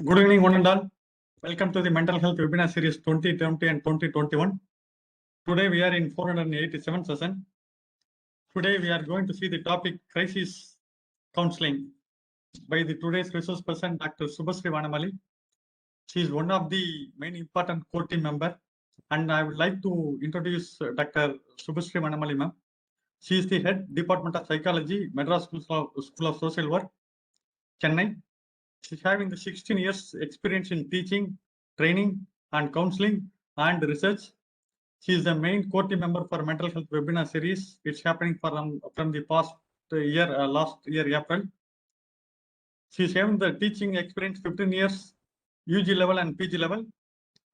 Good evening, one and all. Welcome to the Mental Health Webinar Series 2020 and 2021. Today we are in 487th session. Today we are going to see the topic Crisis Counseling by the today's resource person, Dr. Subhasri Vanamali. She is one of the main important core team member, and I would like to introduce Dr. Subhasri Vanamali, ma'am. She is the head Department of Psychology, Madras School of Social Work, Chennai. She's having the 16 years experience in teaching, training, and counseling and research. She is the main core team member for mental health webinar series. It's happening from the past year, last year, April. She's having the teaching experience 15 years, UG level and PG level.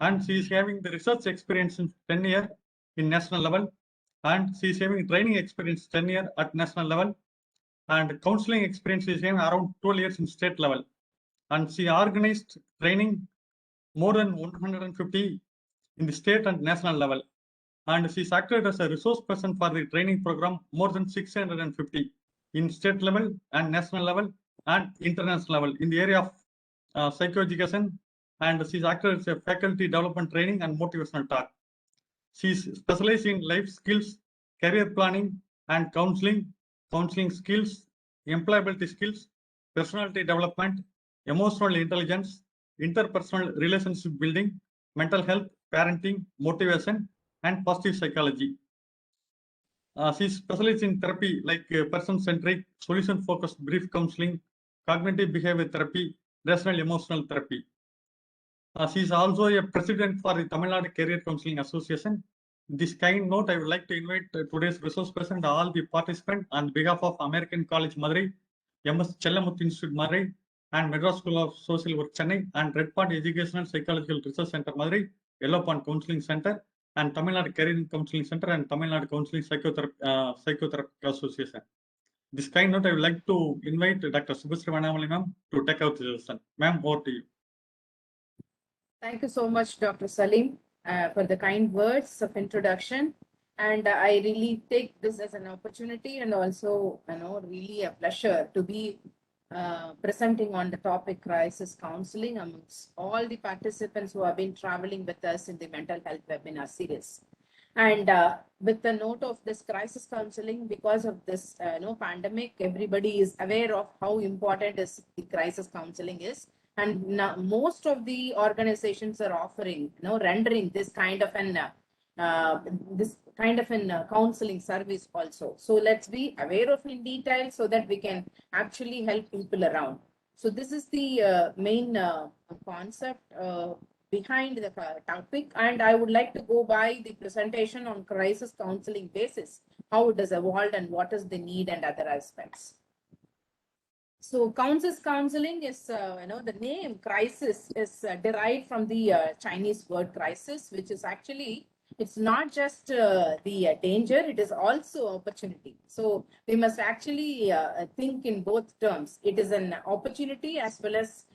And she is having the research experience in 10 years in national level. And she is having training experience 10 years at national level. And counseling experience is having around 12 years in state level. And she organized training more than 150 in the state and national level. And she's acted as a resource person for the training program more than 650 in state level and national level and international level in the area of psychoeducation. And she's acted as a faculty development training and motivational talk. She's specialized in life skills, career planning and counseling skills, employability skills, personality development, emotional intelligence, interpersonal relationship building, mental health, parenting, motivation, and positive psychology. She's specialized in therapy like person-centric, solution-focused brief counseling, cognitive behavior therapy, rational emotional therapy. She is also a president for the Tamil Nadu Career Counseling Association. This kind note, I would like to invite today's resource person and all the participants on behalf of American College Madurai, MS Chellamuthu Institute Madurai, and Madras School of Social Work Chennai, and Red Pond Educational Psychological Research Center Madurai, Yellow Pond Counseling Center, and Tamil Nadu Career Counseling Center, and Tamil Nadu Counseling Psychotherapy Association. This kind note, I would like to invite Dr. Subhasri Vanamali ma'am to take out the lesson. Ma'am, over to you. Thank you so much, Dr. Salim, for the kind words of introduction. And I really take this as an opportunity and also, really a pleasure to be presenting on the topic crisis counseling amongst all the participants who have been traveling with us in the mental health webinar series. And with the note of this crisis counseling, because of this pandemic, everybody is aware of how important is the crisis counseling is. And now most of the organizations are offering, rendering this kind of an counseling service also. So let's be aware of in detail so that we can actually help people around. So this is the main concept behind the topic, and I would like to go by the presentation on crisis counseling basis, how it has evolved and what is the need and other aspects. So crisis counseling is, the name crisis is derived from the Chinese word crisis, which is actually, it's not just the danger, it is also opportunity. So we must actually think in both terms. It is an opportunity as well as,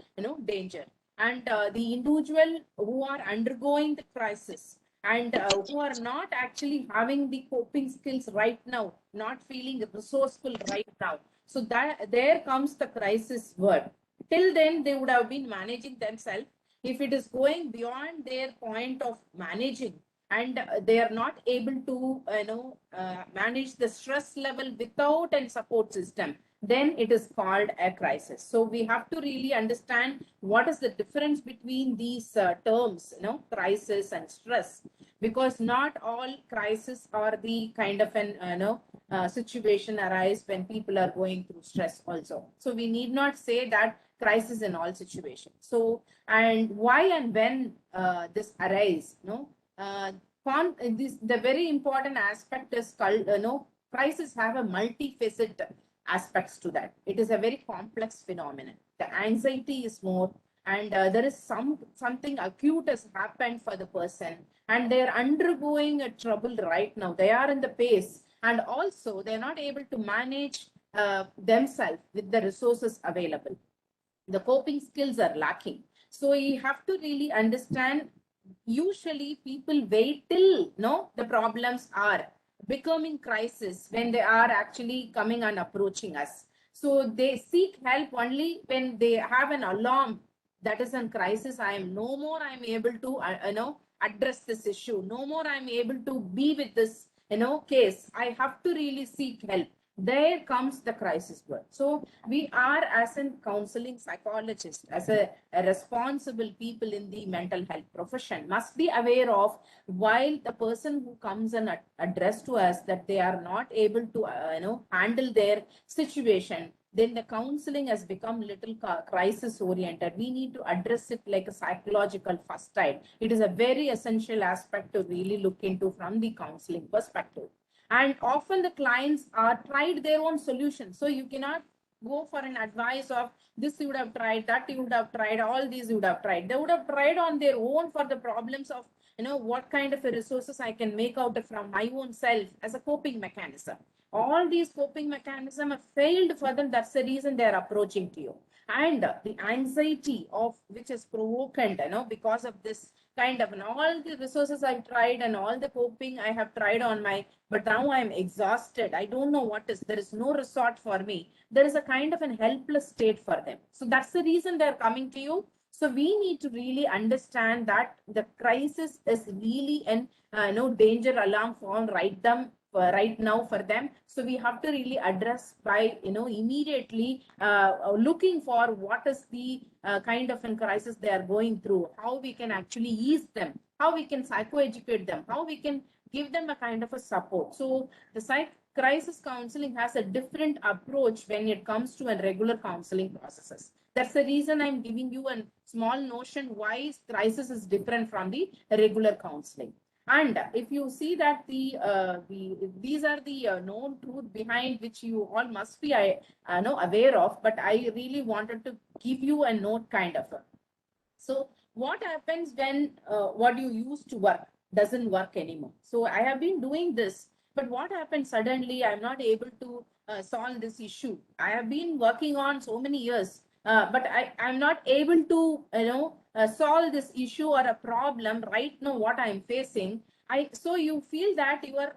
danger. And the individual who are undergoing the crisis and who are not actually having the coping skills right now, not feeling resourceful right now. So that there comes the crisis word. Till then, they would have been managing themselves. If it is going beyond their point of managing and they are not able to, manage the stress level without a support system, then it is called a crisis. So we have to really understand what is the difference between these terms, crisis and stress, because not all crises are the kind of an, situation arise when people are going through stress also. So we need not say that crisis in all situations. So, and why and when this arise, the very important aspect is, crisis have a multifaceted aspects to that. It is a very complex phenomenon. The anxiety is more, and there is something acute has happened for the person, and they are undergoing a trouble right now. They are in the pace, and also they are not able to manage themselves with the resources available. The coping skills are lacking. So you have to really understand. Usually, people wait till the problems are becoming crisis when they are actually coming and approaching us. So they seek help only when they have an alarm that is in crisis. I am no more, I'm able to, address this issue. No more, I'm able to be with this, case. I have to really seek help. There comes the crisis word. So we are, as a counseling psychologist, as a responsible people in the mental health profession, must be aware of, while the person who comes and address to us that they are not able to, handle their situation, then the counseling has become little crisis oriented. We need to address it like a psychological first aid. It is a very essential aspect to really look into from the counseling perspective. And often the clients are tried their own solution. So you cannot go for an advice of this you would have tried, that you would have tried, all these you would have tried. They would have tried on their own for the problems of, what kind of a resources I can make out from my own self as a coping mechanism. All these coping mechanisms have failed for them. That's the reason they're approaching to you. And the anxiety of which is provoked, because of this kind of, and all the resources I've tried and all the coping I have tried on my, but now I'm exhausted. I don't know what is, there is no resort for me. There is a kind of an helpless state for them. So that's the reason they're coming to you. So we need to really understand that the crisis is really an danger alarm phone right now for them. So we have to really address by immediately looking for what is the kind of a crisis they are going through, how we can actually ease them, how we can psychoeducate them, how we can give them a kind of a support. So the crisis counseling has a different approach when it comes to a regular counseling processes. That's the reason I'm giving you a small notion why crisis is different from the regular counseling. And if you see that these are the known truth behind which you all must be aware of, but I really wanted to give you a note kind of. So what happens when what you used to work doesn't work anymore? So I have been doing this, but what happens suddenly I'm not able to solve this issue. I have been working on so many years, but I'm not able to, solve this issue or a problem right now what I'm facing. So you feel that your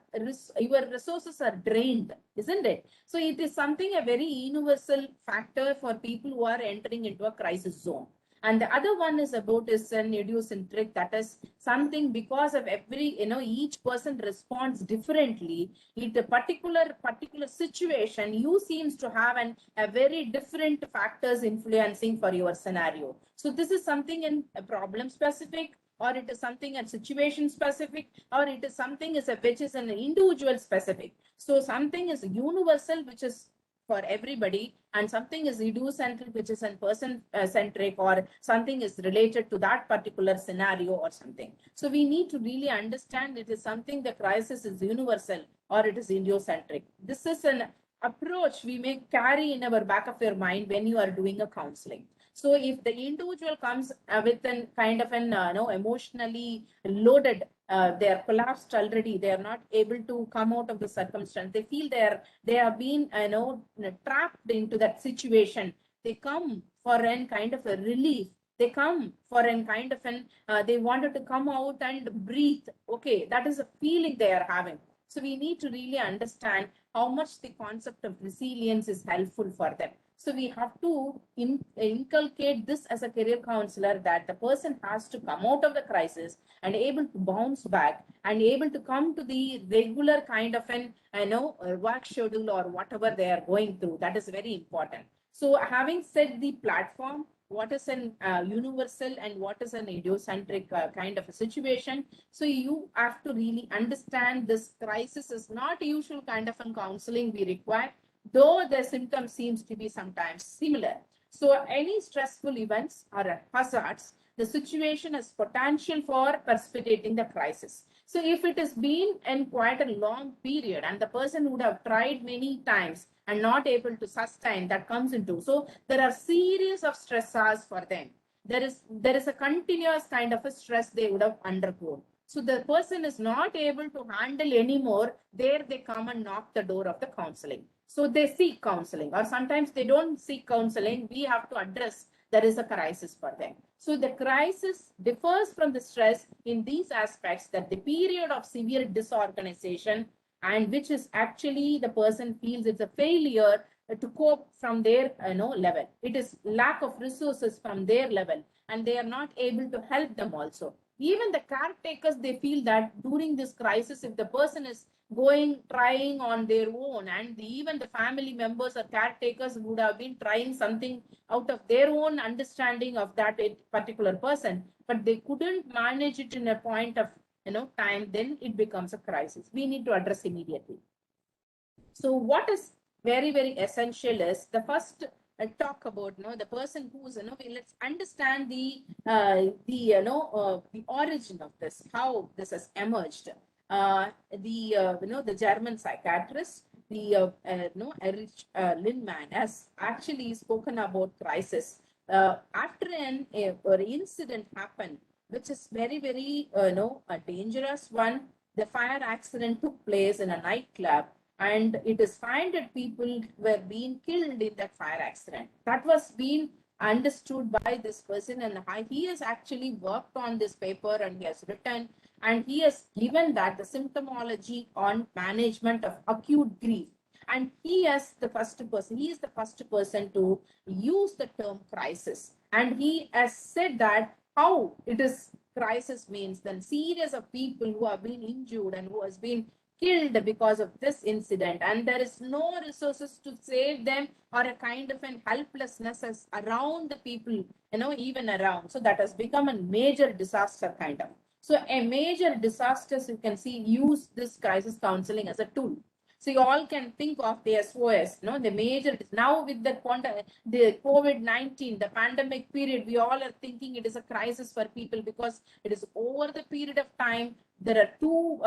resources are drained, isn't it? So it is something a very universal factor for people who are entering into a crisis zone. And the other one is about is an idiosyncratic, that is something because of every, each person responds differently. It a particular situation, you seems to have a very different factors influencing for your scenario. So this is something in a problem specific, or it is something at situation specific, or it is something which is an individual specific. So something is universal, which is for everybody, and something is idiocentric, which is a person centric, or something is related to that particular scenario or something. So we need to really understand it is something, the crisis is universal or it is idiocentric. This is an approach we may carry in our back of your mind when you are doing a counseling. So if the individual comes with a kind of an emotionally loaded, they are collapsed already, they are not able to come out of the circumstance, they feel they have been trapped into that situation, they come for a kind of a relief, they come for a kind of an they wanted to come out and breathe. Okay, that is a feeling they are having. So we need to really understand how much the concept of resilience is helpful for them. So we have to inculcate this as a career counselor, that the person has to come out of the crisis and able to bounce back and able to come to the regular kind of an work schedule or whatever they are going through. That is very important. So having said the platform, what is an universal and what is an idiocentric kind of a situation. So you have to really understand this crisis is not usual kind of a counseling we require, though the symptoms seems to be sometimes similar. So any stressful events or hazards, the situation has potential for precipitating the crisis. So if it has been in quite a long period and the person would have tried many times and not able to sustain, that comes into. So there are series of stressors for them. There is a continuous kind of a stress they would have undergone. So the person is not able to handle anymore. There they come and knock the door of the counseling. So they seek counseling, or sometimes they don't seek counseling. We have to address there is a crisis for them. So the crisis differs from the stress in these aspects, that the period of severe disorganization and which is actually the person feels it's a failure to cope from their level. It is lack of resources from their level, and they are not able to help them also. Even the caretakers, they feel that during this crisis, if the person is trying on their own, and even the family members or caretakers would have been trying something out of their own understanding of that particular person, but they couldn't manage it in a point of time, then it becomes a crisis. We need to address immediately. So what is very, very essential is the first talk about the person who's let's understand the origin of this, how this has emerged. The German psychiatrist, Erich Lindman, has actually spoken about crisis after an incident happened, which is very, very a dangerous one. The fire accident took place in a nightclub, and it is found that people were being killed in that fire accident. That was being understood by this person, and he has actually worked on this paper, and he has written, and he has given that the symptomology on management of acute grief. And he is the first person to use the term crisis. And he has said that how it is crisis means then series of people who have been injured and who has been killed because of this incident, and there is no resources to save them, or a kind of an helplessness as around the people, even around. So that has become a major disaster kind of. So a major disasters, you can see, use this crisis counseling as a tool. So you all can think of the SOS, the major, now with the COVID-19, the pandemic period, we all are thinking it is a crisis for people because it is over the period of time. There are 2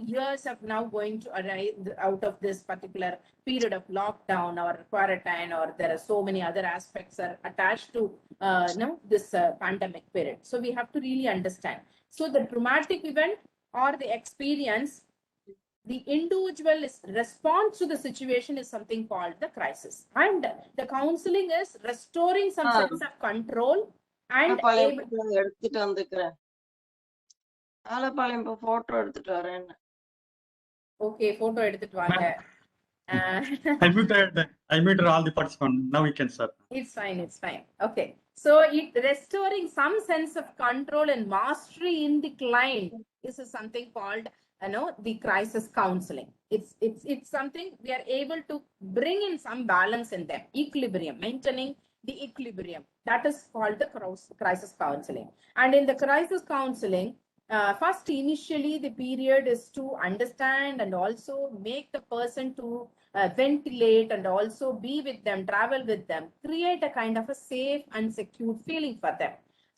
years of now going to arise out of this particular period of lockdown or quarantine, or there are so many other aspects are attached to this pandemic period. So we have to really understand. So the traumatic event or the experience, the individual's response to the situation is something called the crisis. And the counseling is restoring some sense of control and எடுத்துட்டு வந்துக்கிறேன். ஆலப்பாளையம் இப்போ photo எடுத்துட்டு வரேன். Okay, photo எடுத்துட்டு வாங்க. I muted all the participants. Now we can start. It's fine. Okay. So it restoring some sense of control and mastery in the client is something called the crisis counseling. It's something we are able to bring in some balance in them, equilibrium, maintaining the equilibrium. That is called the crisis counseling. And in the crisis counseling, first initially the period is to understand and also make the person to ventilate and also be with them, travel with them, create a kind of a safe and secure feeling for them.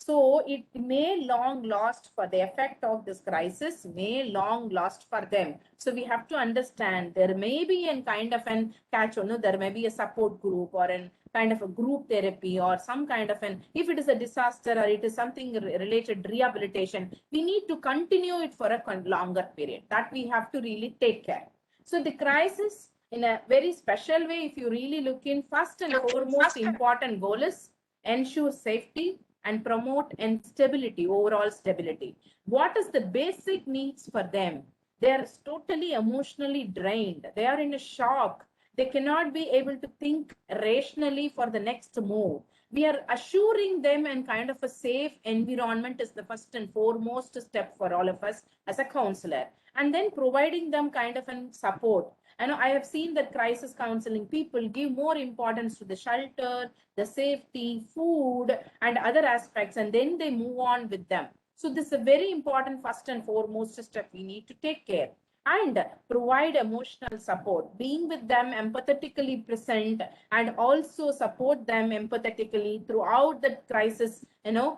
So it may long last for the effect of this crisis, may long last for them. So we have to understand there may be a kind of an catch, there may be a support group or a kind of a group therapy or some kind of an, if it is a disaster or it is something related rehabilitation, we need to continue it for a longer period. That we have to really take care. So the crisis, in a very special way, if you really look in, first and foremost important goal is ensure safety and promote and stability, overall stability. What is the basic needs for them? They are totally emotionally drained. They are in a shock. They cannot be able to think rationally for the next move. We are assuring them and kind of a safe environment is the first and foremost step for all of us as a counselor. And then providing them kind of an support. I have seen that crisis counseling people give more importance to the shelter, the safety, food, and other aspects, and then they move on with them. So this is a very important first and foremost step we need to take care. And provide emotional support, being with them empathetically present, and also support them empathetically throughout the crisis, the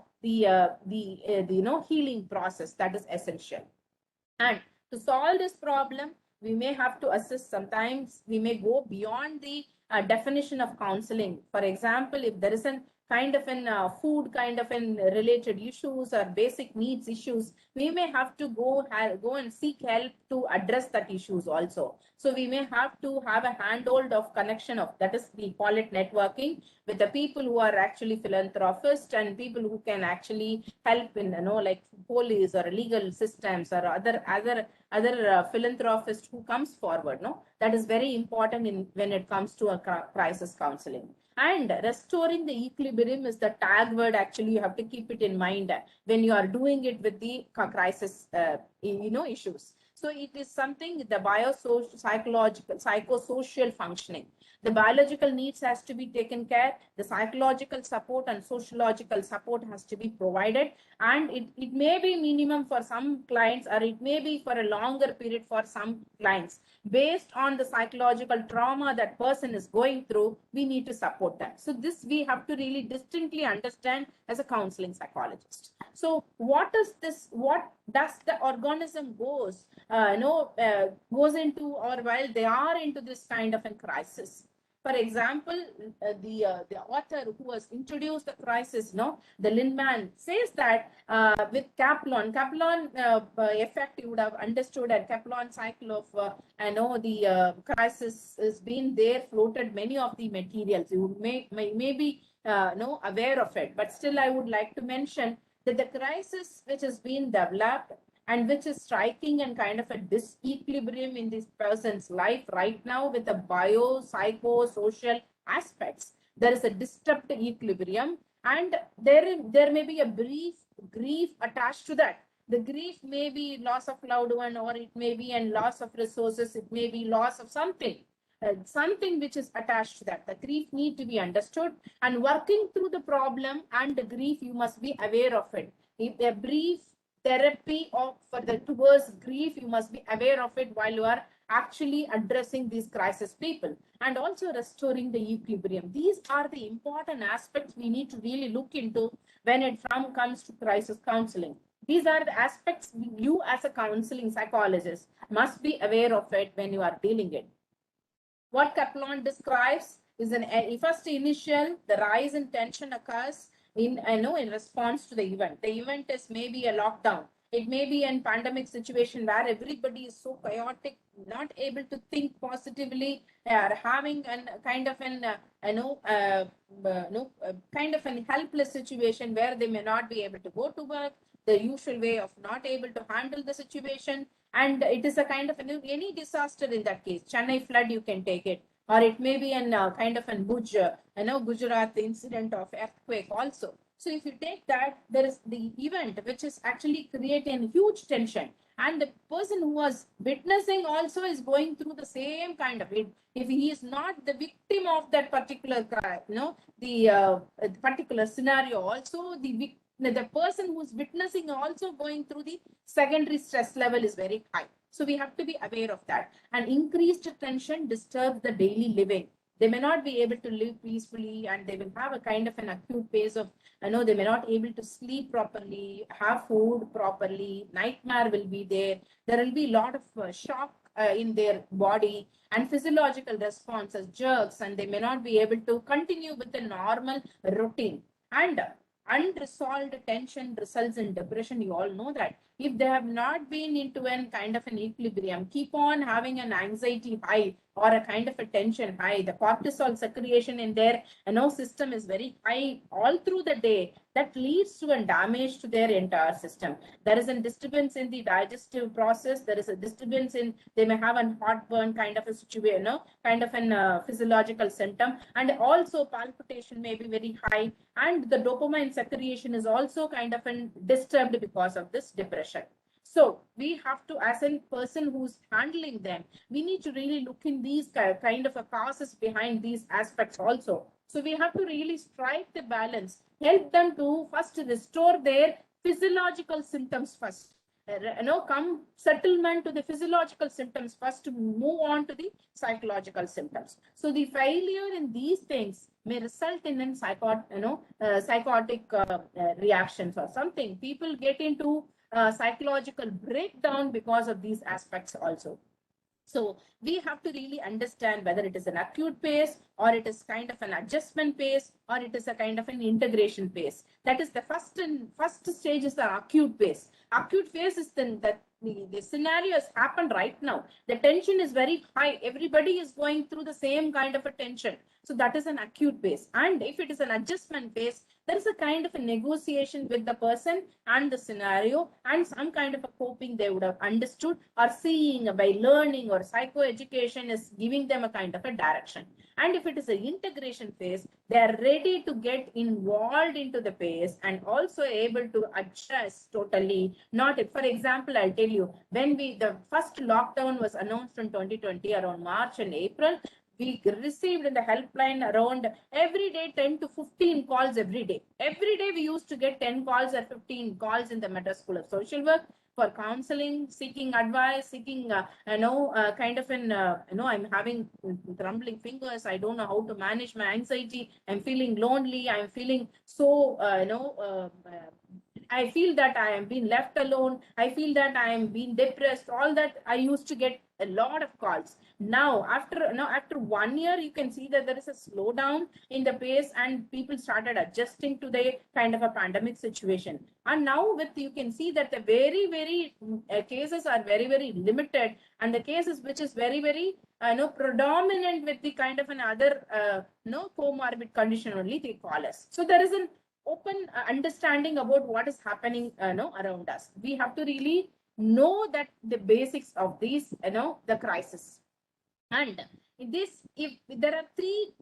healing process. That is essential. And to solve this problem, we may have to assist. Sometimes we may go beyond the definition of counseling. For example, if there is a kind of an food kind of an related issues or basic needs issues, we may have to go and seek help to address that issues also. So we may have to have a handhold of connection of, that is, we call it networking, with the people who are actually philanthropists and people who can actually help in, like police or legal systems or other philanthropists who comes forward. No, that is very important in when it comes to a crisis counseling. And restoring the equilibrium is the tag word. Actually, you have to keep it in mind when you are doing it with the crisis, issues. So it is something, the psychosocial functioning. The biological needs has to be taken care. The psychological support and sociological support has to be provided. And it may be minimum for some clients, or it may be for a longer period for some clients. Based on the psychological trauma that person is going through, we need to support them. So this we have to really distinctly understand as a counseling psychologist. So what is this? What does the organism goes into, or while they are into this kind of a crisis? For example, the author who has introduced the crisis, the Lindman, says that with Kaplan effect, you would have understood, and Kaplan cycle of the crisis has been there, floated many of the materials. You may be aware of it, but still I would like to mention that the crisis which has been developed and which is striking and kind of a disequilibrium in this person's life right now with the bio-psycho-social aspects. There is a disturbed equilibrium, and there may be a brief grief attached to that. The grief may be loss of loved one, or it may be a loss of resources, it may be loss of something. Something which is attached to that. The grief need to be understood, and working through the problem and the grief, you must be aware of it. If a brief therapy towards grief, you must be aware of it while you are actually addressing these crisis people, and also restoring the equilibrium. These are the important aspects we need to really look into when it comes to crisis counseling. These are the aspects you as a counseling psychologist must be aware of it when you are dealing it. What Kaplan describes is first initial, the rise in tension occurs in response to the event. The event is maybe a lockdown. It may be a pandemic situation where everybody is so chaotic, not able to think positively, having a kind of an helpless situation where they may not be able to go to work, the usual way of not able to handle the situation. And it is a kind of any disaster in that case. Chennai flood, you can take it, or it may be a kind of an Gujarat incident of earthquake also. So if you take that, there is the event which is actually creating huge tension, and the person who was witnessing also is going through the same kind of it. If he is not the victim of that particular particular scenario, also the person who's witnessing also going through the secondary stress level is very high. So we have to be aware of that. And increased tension disturbs the daily living. They may not be able to live peacefully, and they will have a kind of an acute phase of, they may not able to sleep properly, have food properly, nightmare will be there. There will be a lot of shock in their body and physiological responses, jerks, and they may not be able to continue with the normal routine. And unresolved tension results in depression. You all know that. If they have not been into a kind of an equilibrium, keep on having an anxiety high or a kind of a tension high, the cortisol secretion in their system is very high all through the day. That leads to a damage to their entire system. There is a disturbance in the digestive process. There is a disturbance in, they may have a heartburn kind of a situation, kind of an physiological symptom, and also palpitation may be very high, and the dopamine secretion is also kind of disturbed because of this depression. So we have to, as a person who's handling them, we need to really look in these kind of a causes behind these aspects also. So we have to really strike the balance, help them to first restore their physiological symptoms first. Come settlement to the physiological symptoms first to move on to the psychological symptoms. So the failure in these things may result in psychotic reactions or something. People get into psychological breakdown because of these aspects also. So we have to really understand whether it is an acute phase or it is kind of an adjustment phase or it is a kind of an integration phase. That is the first stage is the acute phase. Acute phase is the scenario has happened right now. The tension is very high. Everybody is going through the same kind of a tension. So that is an acute phase. And if it is an adjustment phase, there is a kind of a negotiation with the person and the scenario and some kind of a coping they would have understood or seeing by learning or psychoeducation is giving them a kind of a direction. And if it is an integration phase, they are ready to get involved into the phase and also able to adjust totally. Not if, for example, I'll tell you, when the first lockdown was announced in 2020 around March and April, we received in the helpline around every day 10 to 15 calls every day. Every day we used to get 10 calls or 15 calls in the Madras School of Social Work for counseling, seeking advice, seeking, kind of an, I'm having trembling fingers. I don't know how to manage my anxiety. I'm feeling lonely. I'm feeling so, I feel that I am being left alone. I feel that I am being depressed. All that I used to get a lot of calls. Now, after 1 year, you can see that there is a slowdown in the pace and people started adjusting to the kind of a pandemic situation. And now you can see that the very cases are very limited, and the cases which is very predominant with the kind of another comorbid condition only they call us. So there is an open understanding about what is happening around us. We have to really know that the basics of these the crisis. And if there are three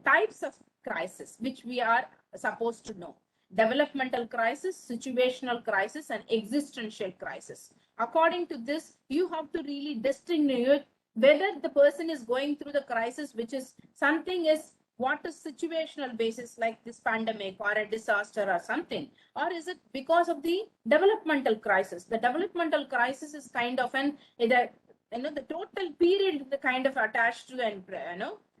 types of crisis which we are supposed to know: developmental crisis, situational crisis, and existential crisis. According to this, you have to really distinguish whether the person is going through the crisis which is something is what is situational basis like this pandemic or a disaster or something, or is it because of the developmental crisis? The developmental crisis is kind of the total period the kind of attached to an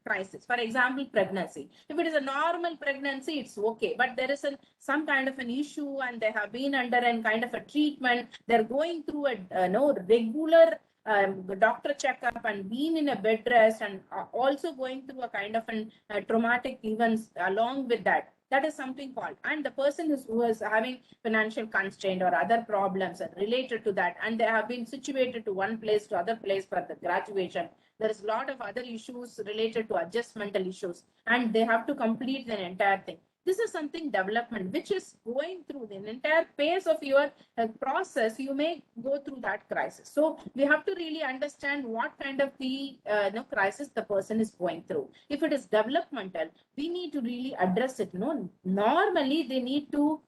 crisis. For example, pregnancy. If it is a normal pregnancy, it's okay, but there is some kind of an issue and they have been under a kind of a treatment. They're going through a regular doctor checkup and being in a bed rest and also going through a kind of traumatic events along with that. That is something called, and the person who is having financial constraint or other problems related to that, and they have been situated to one place to other place for the graduation. There is a lot of other issues related to adjustmental issues, and they have to complete the entire thing. This is something development, which is going through the entire phase of your process. You may go through that crisis. So we have to really understand what kind of the crisis the person is going through. If it is developmental, we need to really address it. Normally they need to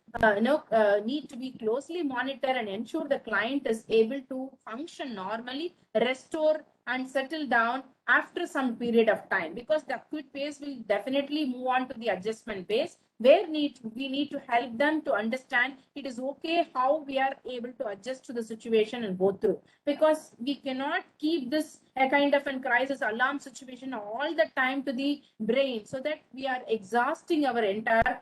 be closely monitored and ensure the client is able to function normally, restore and settle down after some period of time, because the acute phase will definitely move on to the adjustment phase, where we need to help them to understand it is okay how we are able to adjust to the situation and go through, because we cannot keep this a kind of a crisis alarm situation all the time to the brain, so that we are exhausting our entire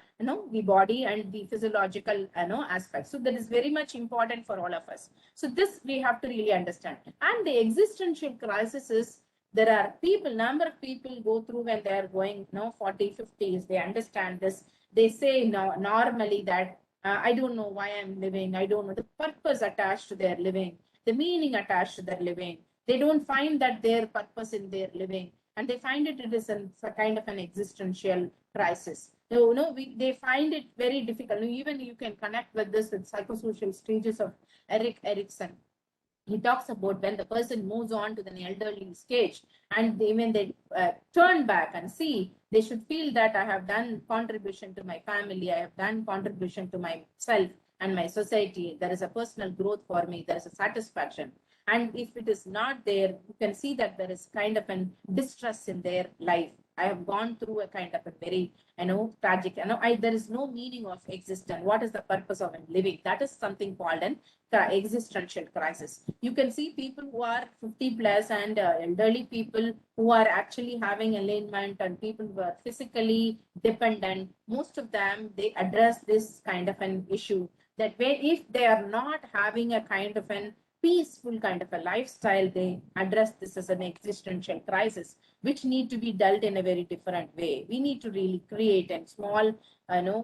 the body and the physiological aspects. So that is very much important for all of us. So this we have to really understand. And the existential crisis is, there are number of people go through when they are going 40, 50s. They understand this. They say normally that I don't know why I'm living. I don't know the purpose attached to their living, the meaning attached to their living. They don't find that their purpose in their living, and they find it is a kind of an existential crisis. They find it very difficult. Even you can connect with this with psychosocial stages of Erik Erikson. He talks about when the person moves on to the elderly stage, and when they turn back and see, they should feel that I have done contribution to my family, I have done contribution to myself and my society. There is a personal growth for me. There is a satisfaction. And if it is not there, you can see that there is kind of an distress in their life. I have gone through a kind of a very, tragic, there is no meaning of existence. What is the purpose of living? That is something called an existential crisis. You can see people who are 50 plus and elderly people who are actually having alignment, and people who are physically dependent. Most of them, they address this kind of an issue, that if they are not having a kind of an peaceful kind of a lifestyle, they address this as an existential crisis, which need to be dealt in a very different way. We need to really create a small,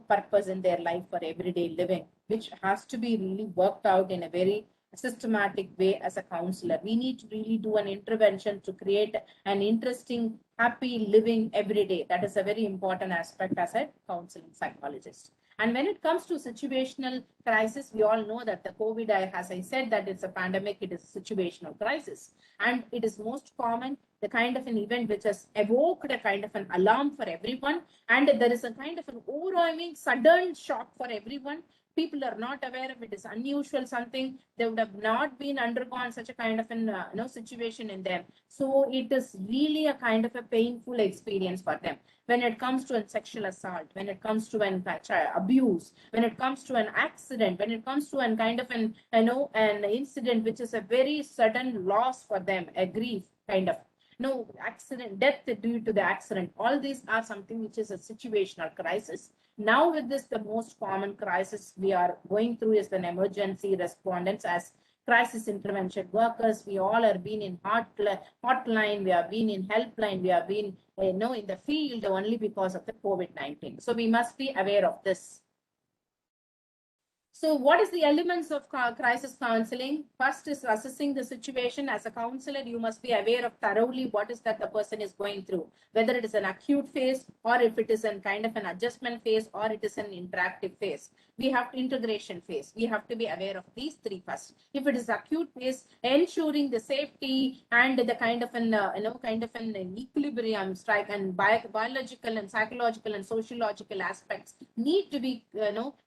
purpose in their life for everyday living, which has to be really worked out in a very systematic way as a counselor. We need to really do an intervention to create an interesting, happy living every day. That is a very important aspect as a counseling psychologist. And when it comes to situational crisis, we all know that the COVID, as I said, that it's a pandemic, it is a situational crisis. And it is most common, the kind of an event which has evoked a kind of an alarm for everyone. And there is a kind of an overwhelming, sudden shock for everyone. People are not aware of it is unusual something. They would have not been undergone such a kind of an situation in them. So it is really a kind of a painful experience for them. When it comes to a sexual assault, when it comes to an abuse, when it comes to an accident, when it comes to an kind of an an incident which is a very sudden loss for them, a grief kind of accident, death due to the accident. All these are something which is a situational crisis. Now with this, the most common crisis we are going through is an emergency respondents as crisis intervention workers. We all have been in hotline, we have been in helpline, we have been in the field only because of the COVID-19. So we must be aware of this. So what is the elements of crisis counseling? First is assessing the situation. As a counselor, you must be aware of thoroughly what is that the person is going through, whether it is an acute phase or if it is a kind of an adjustment phase or it is an interactive phase. We have integration phase. We have to be aware of these three first. If it is acute phase, ensuring the safety and the kind of an equilibrium strike and biological and psychological and sociological aspects need to be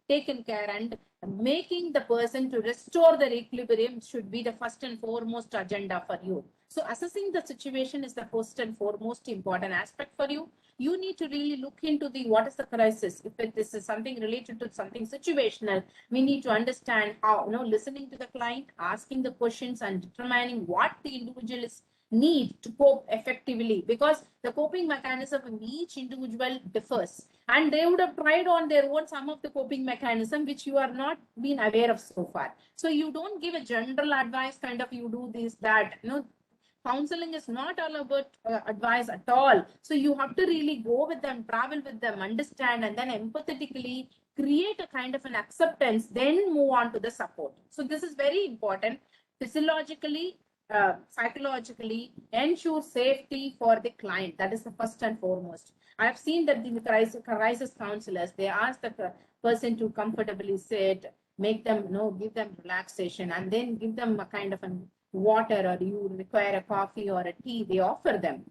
taken care, and making the person to restore their equilibrium should be the first and foremost agenda for you. So assessing the situation is the first and foremost important aspect for you. You need to really look into what is the crisis. If this is something related to something situational, we need to understand how, listening to the client, asking the questions and determining what the individual is need to cope effectively, because the coping mechanism of each individual differs, and they would have tried on their own some of the coping mechanism which you are not been aware of so far. So you don't give a general advice kind of you do this, that. Counseling is not all about advice at all. So you have to really go with them, travel with them, understand, and then empathetically create a kind of an acceptance, then move on to the support. So this is very important. Physiologically, psychologically, ensure safety for the client. That is the first and foremost. I have seen that the crisis counselors, they ask the person to comfortably sit, make them give them relaxation, and then give them a kind of an water, or you require a coffee or a tea, they offer them.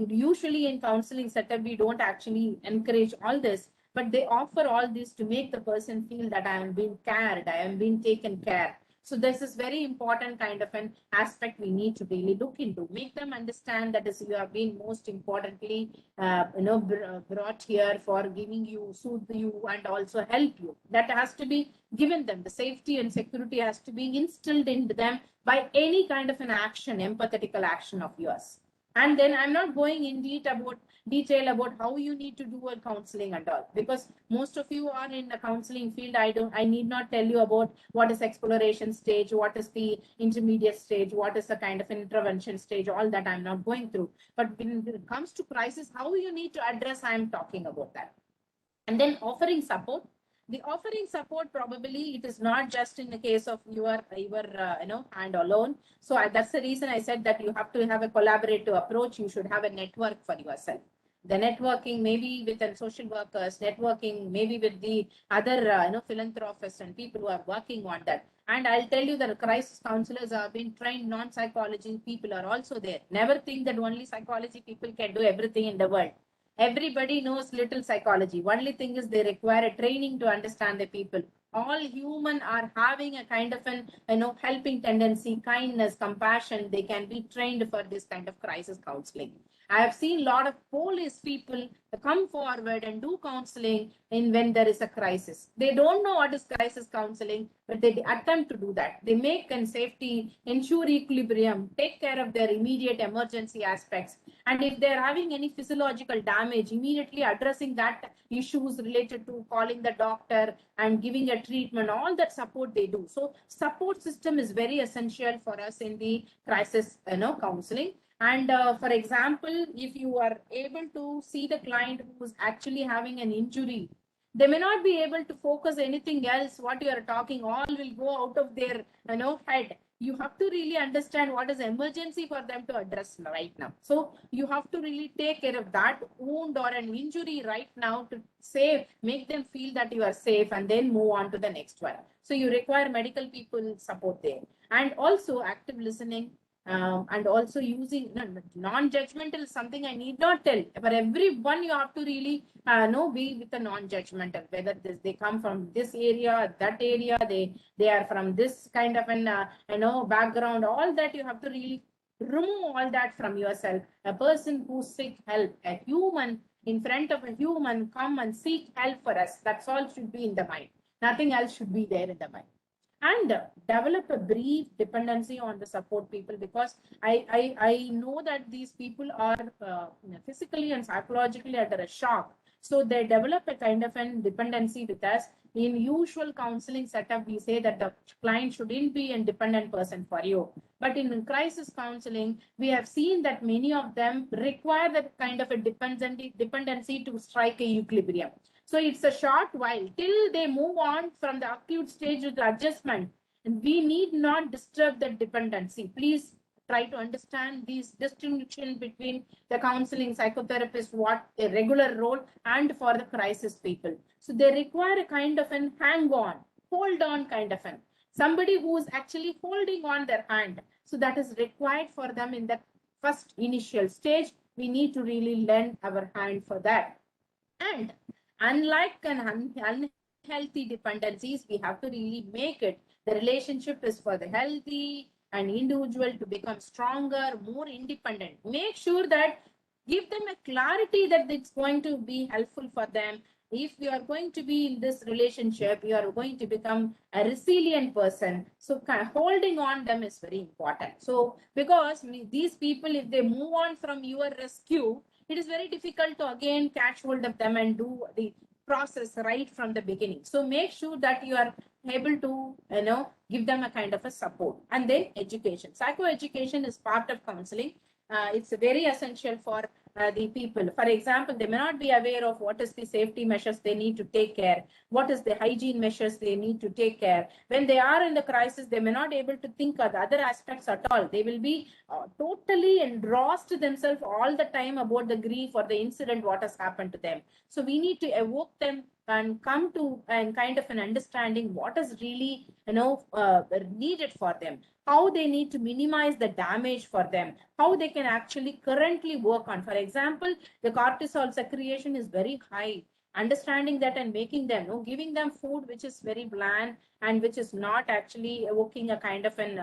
Usually in counseling setup, we don't actually encourage all this, but they offer all this to make the person feel that I am being cared, I am being taken care. So this is very important kind of an aspect we need to really look into. Make them understand that you have been most importantly, brought here for giving you, soothe you, and also help you. That has to be given them. The safety and security has to be instilled into them by any kind of an action, empathetical action of yours. And then I'm not going in detail about how you need to do a counseling and all, because most of you are in the counseling field. I need not tell you about what is exploration stage, what is the intermediate stage, what is the kind of intervention stage, all that I'm not going through. But when it comes to crisis, how you need to address, I'm talking about that. And then offering support. The offering support, probably it is not just in the case of your hand alone. So that's the reason I said that you have to have a collaborative approach. You should have a network for yourself. The networking, maybe with the social workers, networking maybe with the other philanthropists and people who are working on that. And I'll tell you that crisis counselors have been trained, non-psychology people are also there. Never think that only psychology people can do everything in the world. Everybody knows little psychology. Only thing is they require a training to understand the people. All human are having a kind of an helping tendency, kindness, compassion. They can be trained for this kind of crisis counseling. I have seen a lot of police people come forward and do counseling when there is a crisis. They don't know what is crisis counseling, but they attempt to do that. They make and safety, ensure equilibrium, take care of their immediate emergency aspects, And if they're having any physiological damage, immediately addressing that issues related to calling the doctor and giving a treatment, all that support they do. So support system is very essential for us in the crisis, counseling. And for example, if you are able to see the client who's actually having an injury, they may not be able to focus anything else. What you are talking, all will go out of their, head. You have to really understand what is emergency for them to address right now. So you have to really take care of that wound or an injury right now to save, make them feel that you are safe, and then move on to the next one. So you require medical people support there, and also active listening. And also using non-judgmental, something I need not tell. For everyone, you have to really be with a non-judgmental, whether they come from this area, that area, they are from this kind of an background. All that you have to really remove all that from yourself. A person who seek help, a human in front of a human, come and seek help for us. That's all should be in the mind. Nothing else should be there in the mind. And develop a brief dependency on the support people, because I know that these people are physically and psychologically under a shock. So they develop a kind of an dependency with us. In usual counseling setup, we say that the client shouldn't be a dependent person for you. But in crisis counseling, we have seen that many of them require that kind of a dependency to strike a equilibrium. So it's a short while till they move on from the acute stage to the adjustment. And we need not disturb the dependency. Please try to understand these distinction between the counseling psychotherapist, what a regular role, and for the crisis people. So they require a kind of an hang on, hold on kind of an, somebody who is actually holding on their hand. So that is required for them in the first initial stage. We need to really lend our hand for that. And unlike an unhealthy dependencies, we have to really make it. The relationship is for the healthy and individual to become stronger, more independent. Make sure that give them a clarity that it's going to be helpful for them. If you are going to be in this relationship, you are going to become a resilient person. So holding on them is very important. So because these people, if they move on from your rescue, it is very difficult to again catch hold of them and do the process right from the beginning. So make sure that you are able to, give them a kind of a support. And then education. Psychoeducation is part of counseling. It's very essential for the people. For example, they may not be aware of what is the safety measures they need to take care, what is the hygiene measures they need to take care. When they are in the crisis, they may not be able to think of the other aspects at all. They will be totally engrossed themselves all the time about the grief or the incident, what has happened to them. So we need to evoke them and come to and kind of an understanding what is really needed for them, how they need to minimize the damage for them, how they can actually currently work on. For example, the cortisol secretion is very high. Understanding that and making them, giving them food which is very bland and which is not actually evoking a kind of an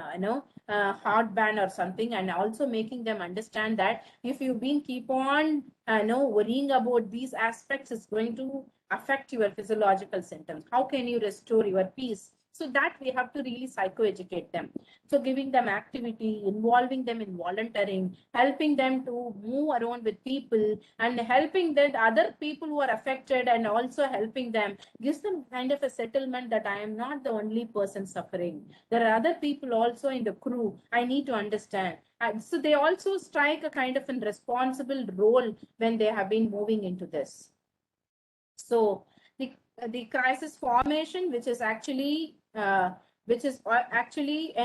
heartburn or something, and also making them understand that if you've been keep on worrying about these aspects, it's going to affect your physiological symptoms. How can you restore your peace? So that we have to really psychoeducate them. So giving them activity, involving them in volunteering, helping them to move around with people, and helping the other people who are affected, and also helping them, gives them kind of a settlement that I am not the only person suffering. There are other people also in the crew. I need to understand. So they also strike a kind of a responsible role when they have been moving into this. So the crisis formation, which is actually a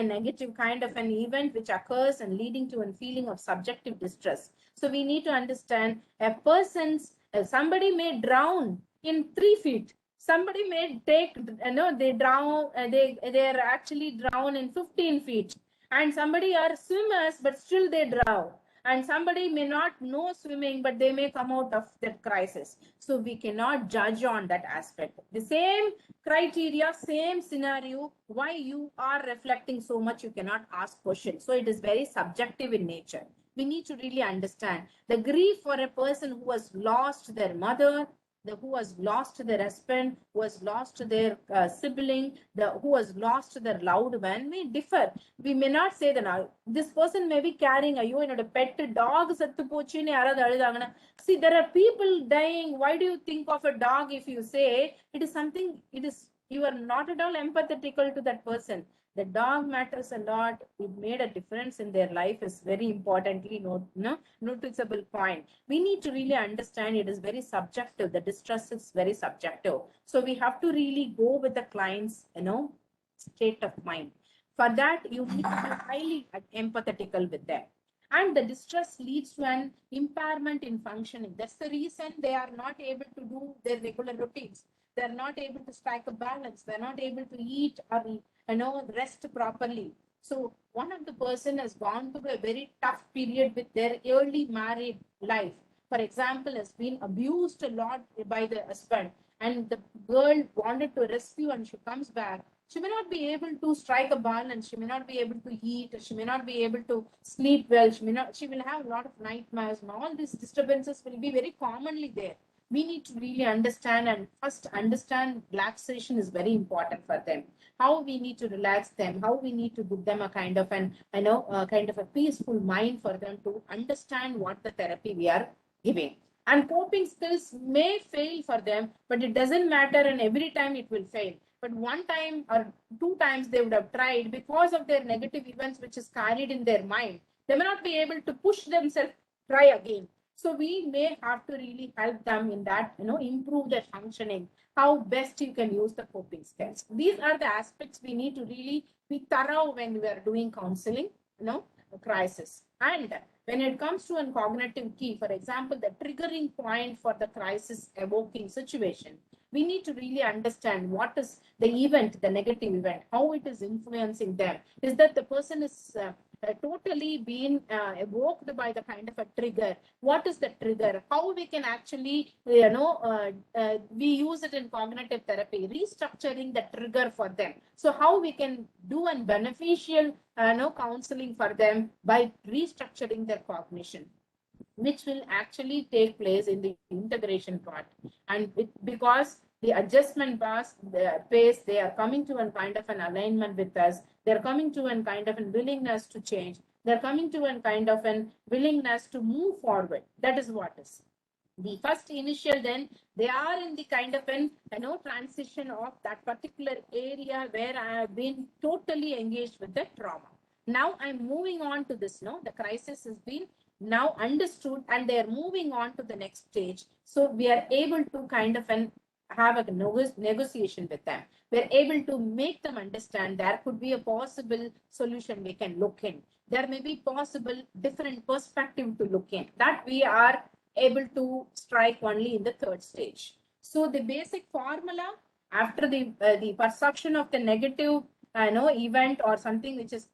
negative kind of an event which occurs and leading to a feeling of subjective distress. So we need to understand a person's, somebody may drown in 3 feet. Somebody may take, they drown, they're actually drown in 15 feet. And somebody are swimmers, but still they drown. And somebody may not know swimming, but they may come out of that crisis. So we cannot judge on that aspect. The same criteria, same scenario, why you are reflecting so much, you cannot ask questions. So it is very subjective in nature. We need to really understand the grief for a person who has lost their mother, who has lost their husband, who has lost their sibling, who has lost their loved one may differ. We may not say that now this person may be carrying a pet dog. See, there are people dying. Why do you think of a dog if you say it is something? You are not at all empathetical to that person. The dog matters a lot. It made a difference in their life is very importantly noticeable point. We need to really understand it is very subjective. The distress is very subjective. So we have to really go with the client's state of mind. For that, you need to be highly empathetical with them. And the distress leads to an impairment in functioning. That's the reason they are not able to do their regular routines. They're not able to strike a balance. They're not able to eat or rest properly. So one of the person has gone through a very tough period with their early married life. For example, has been abused a lot by the husband, and the girl wanted to rescue, and she comes back. She may not be able to strike a balance. She may not be able to eat. She may not be able to sleep well. She will have a lot of nightmares, and all these disturbances will be very commonly there. We need to really understand, and first understand relaxation is very important for them. How we need to relax them, how we need to give them a kind of a peaceful mind for them to understand what the therapy we are giving. And coping skills may fail for them, but it doesn't matter, and every time it will fail. But one time or two times they would have tried, because of their negative events which is carried in their mind, they may not be able to push themselves, try again. So we may have to really help them in that, improve their functioning, how best you can use the coping skills. These are the aspects we need to really be thorough when we are doing counseling, crisis. And when it comes to a cognitive key, for example, the triggering point for the crisis evoking situation, we need to really understand what is the event, the negative event, how it is influencing them. Is that the person is totally being evoked by the kind of a trigger? What is the trigger? How we can actually, we use it in cognitive therapy, restructuring the trigger for them. So how we can do a beneficial counseling for them by restructuring their cognition, which will actually take place in the integration part. And because the adjustment pace, they are coming to a kind of an alignment with us. They're coming to a kind of a willingness to change. They're coming to a kind of a willingness to move forward. That is what is. The first initial, then they are in the kind of an transition of that particular area where I have been totally engaged with the trauma. Now I'm moving on to this, the crisis has been now understood, and they are moving on to the next stage. So we are able to kind of have a negotiation with them. We're able to make them understand there could be a possible solution we can look in. There may be possible different perspective to look in. That we are able to strike only in the third stage. So the basic formula after the perception of the negative event or something which is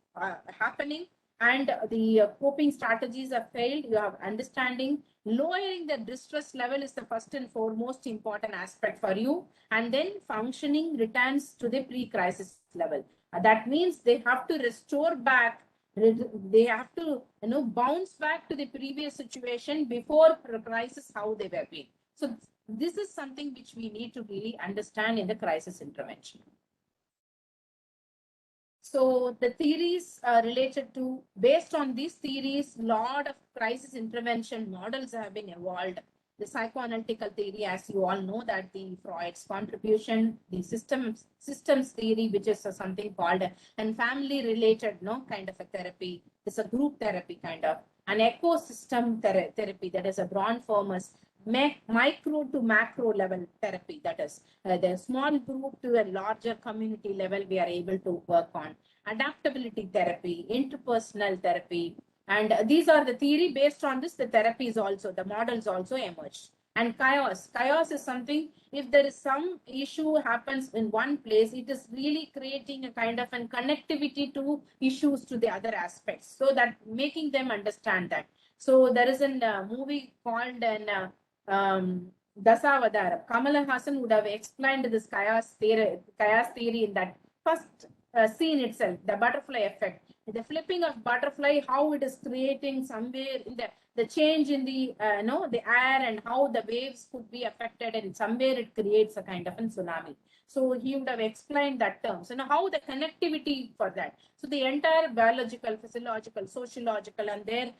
happening, and the coping strategies have failed, you have understanding. Lowering the distress level is the first and foremost important aspect for you. And then functioning returns to the pre-crisis level. That means they have to restore back. They have to bounce back to the previous situation before the crisis, how they were being. So this is something which we need to really understand in the crisis intervention. So the theories are related to, based on these theories, lot of crisis intervention models have been evolved. The psychoanalytical theory, as you all know, that the Freud's contribution, the systems theory, which is something called and family related kind of a therapy. It's a group therapy kind of an ecosystem therapy, that is a broad form as micro to macro level therapy, that is the small group to a larger community level we are able to work on. Adaptability therapy, interpersonal therapy, and these are the theory. Based on this, the therapies also, the models also emerged. And chaos is something, if there is some issue happens in one place, it is really creating a kind of a connectivity to issues to the other aspects, so that making them understand that. So there is a movie called Dasavadara. Kamala Hassan would have explained this chaos theory in that first scene itself, the butterfly effect. the flipping of butterfly, how it is creating somewhere in the change in the the air and how the waves could be affected, and somewhere it creates a kind of a tsunami. So he would have explained that terms, how the connectivity for that. So the entire biological, physiological, sociological, and their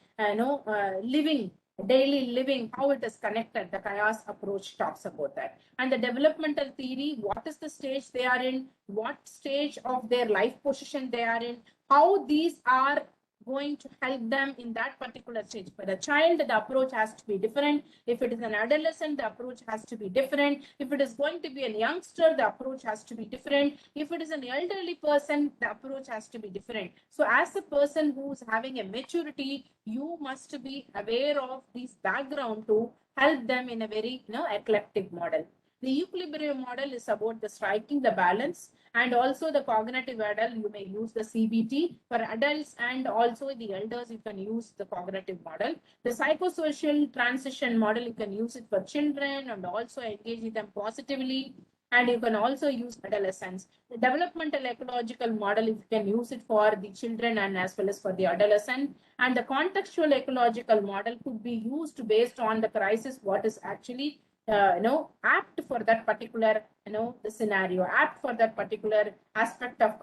living, daily living, how it is connected. The chaos approach talks about that. And the developmental theory, what is the stage they are in, what stage of their life position they are in, how these are going to help them in that particular stage. For the child, the approach has to be different. If it is an adolescent, the approach has to be different. If it is going to be a youngster, the approach has to be different. If it is an elderly person, the approach has to be different. So as a person who's having a maturity, you must be aware of this background to help them in a very eclectic model. The equilibrium model is about the striking the balance, and also the cognitive model, you may use the CBT. For adults and also the elders, you can use the cognitive model. The psychosocial transition model, you can use it for children and also engage them positively. And you can also use adolescents. The developmental ecological model, you can use it for the children and as well as for the adolescent. And the contextual ecological model could be used based on the crisis, what is actually apt for that particular the scenario, apt for that particular aspect of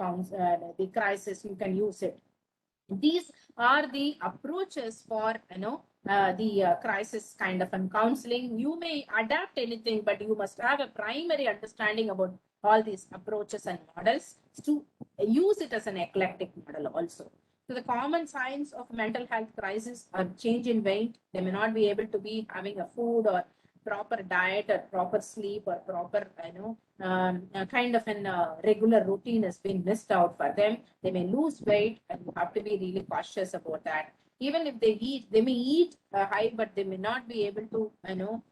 the crisis. You can use it. These are the approaches for the crisis kind of counseling. You may adapt anything, but you must have a primary understanding about all these approaches and models to use it as an eclectic model also. So the common signs of mental health crisis are change in weight. They may not be able to be having a food or proper diet or proper sleep or proper kind of an regular routine has been missed out for them. They may lose weight, and you have to be really cautious about that. Even if they eat, they may eat high, but they may not be able to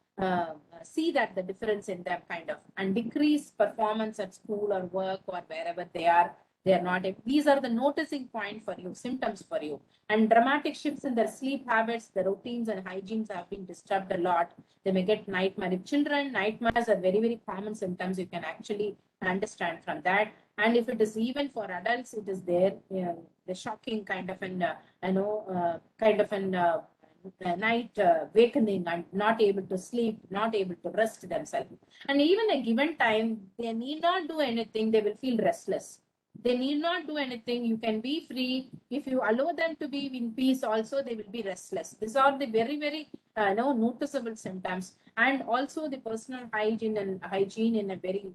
see that the difference in them kind of, and decrease performance at school or work or wherever they are. They are not. These are the noticing point for you, symptoms for you. And dramatic shifts in their sleep habits, the routines and hygienes have been disturbed a lot. They may get nightmare. If children, nightmares are very, very common symptoms. You can actually understand from that. And if it is even for adults, it is there. The shocking kind of an, night awakening and not able to sleep, not able to rest themselves. And even a given time, they need not do anything. They will feel restless. They need not do anything. You can be free. If you allow them to be in peace, also they will be restless. These are the very, very noticeable symptoms. And also the personal hygiene in a very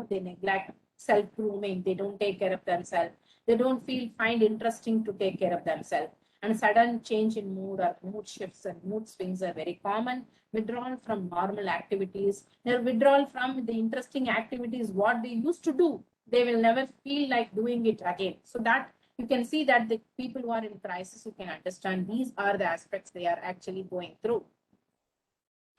they neglect self-grooming. They don't take care of themselves. They don't find interesting to take care of themselves. And sudden change in mood or mood shifts and mood swings are very common. Withdrawal from normal activities. Their withdrawal from the interesting activities, what they used to do, they will never feel like doing it again. So that you can see that the people who are in crisis, you can understand these are the aspects they are actually going through.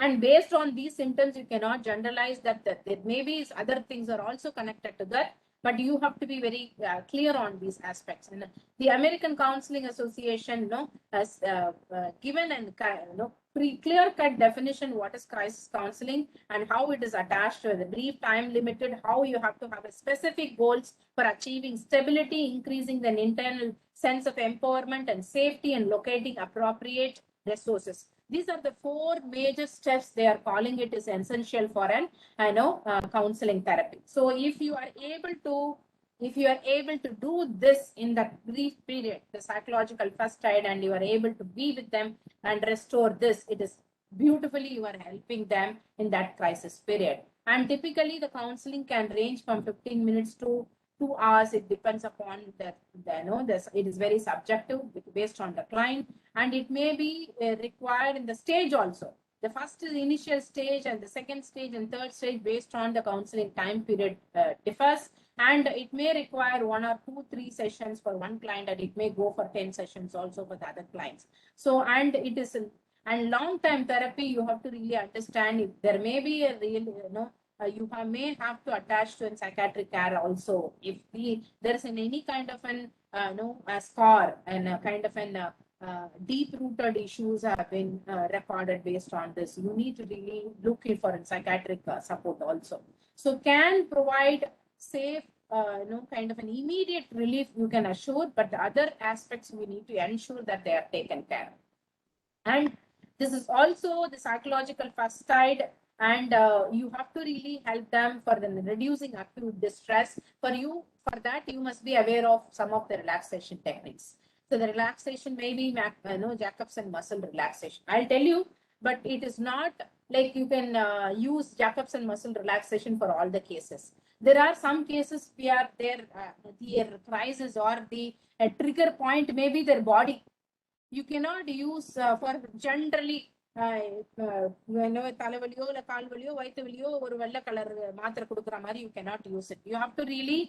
And based on these symptoms, you cannot generalize that there may be other things are also connected to that, but you have to be very clear on these aspects. And the American Counseling Association has given an clear-cut definition what is crisis counseling and how it is attached to the brief time limited, how you have to have a specific goals for achieving stability, increasing the internal sense of empowerment and safety, and locating appropriate resources. These are the 4 major steps they are calling it is essential for an counseling therapy. So if you are able to do this in that brief period, the psychological first aid, and you are able to be with them and restore this, it is beautifully you are helping them in that crisis period. And typically the counseling can range from 15 minutes to 2 hours. It depends upon it is very subjective based on the client, and it may be required in the stage also. The first is initial stage, and the second stage and third stage based on the counseling time period differs. And it may require 1 or 2, 3 sessions for one client, and it may go for 10 sessions also for the other clients. So, and it is, and long-term therapy, you have to really understand if there may be a real, you may have to attach to a psychiatric care also. If there is any kind of a scar and a kind of an deep-rooted issues have been recorded based on this, you need to really look for psychiatric support also. So can provide safe kind of an immediate relief you can assure, but the other aspects we need to ensure that they are taken care of. And this is also the psychological first side, and you have to really help them for the reducing acute distress. For that, you must be aware of some of the relaxation techniques. So the relaxation may be Jacobson muscle relaxation. I'll tell you, but it is not like you can use Jacobson muscle relaxation for all the cases. There are some cases where their crisis or the trigger point may be their body. You cannot use for generally தலைவலியோ இல்ல கால் வலியோ வயிற்று வலியோ ஒரு வெள்ளை colour மாத்திரை கொடுக்குற மாதிரி you cannot use it. You have to really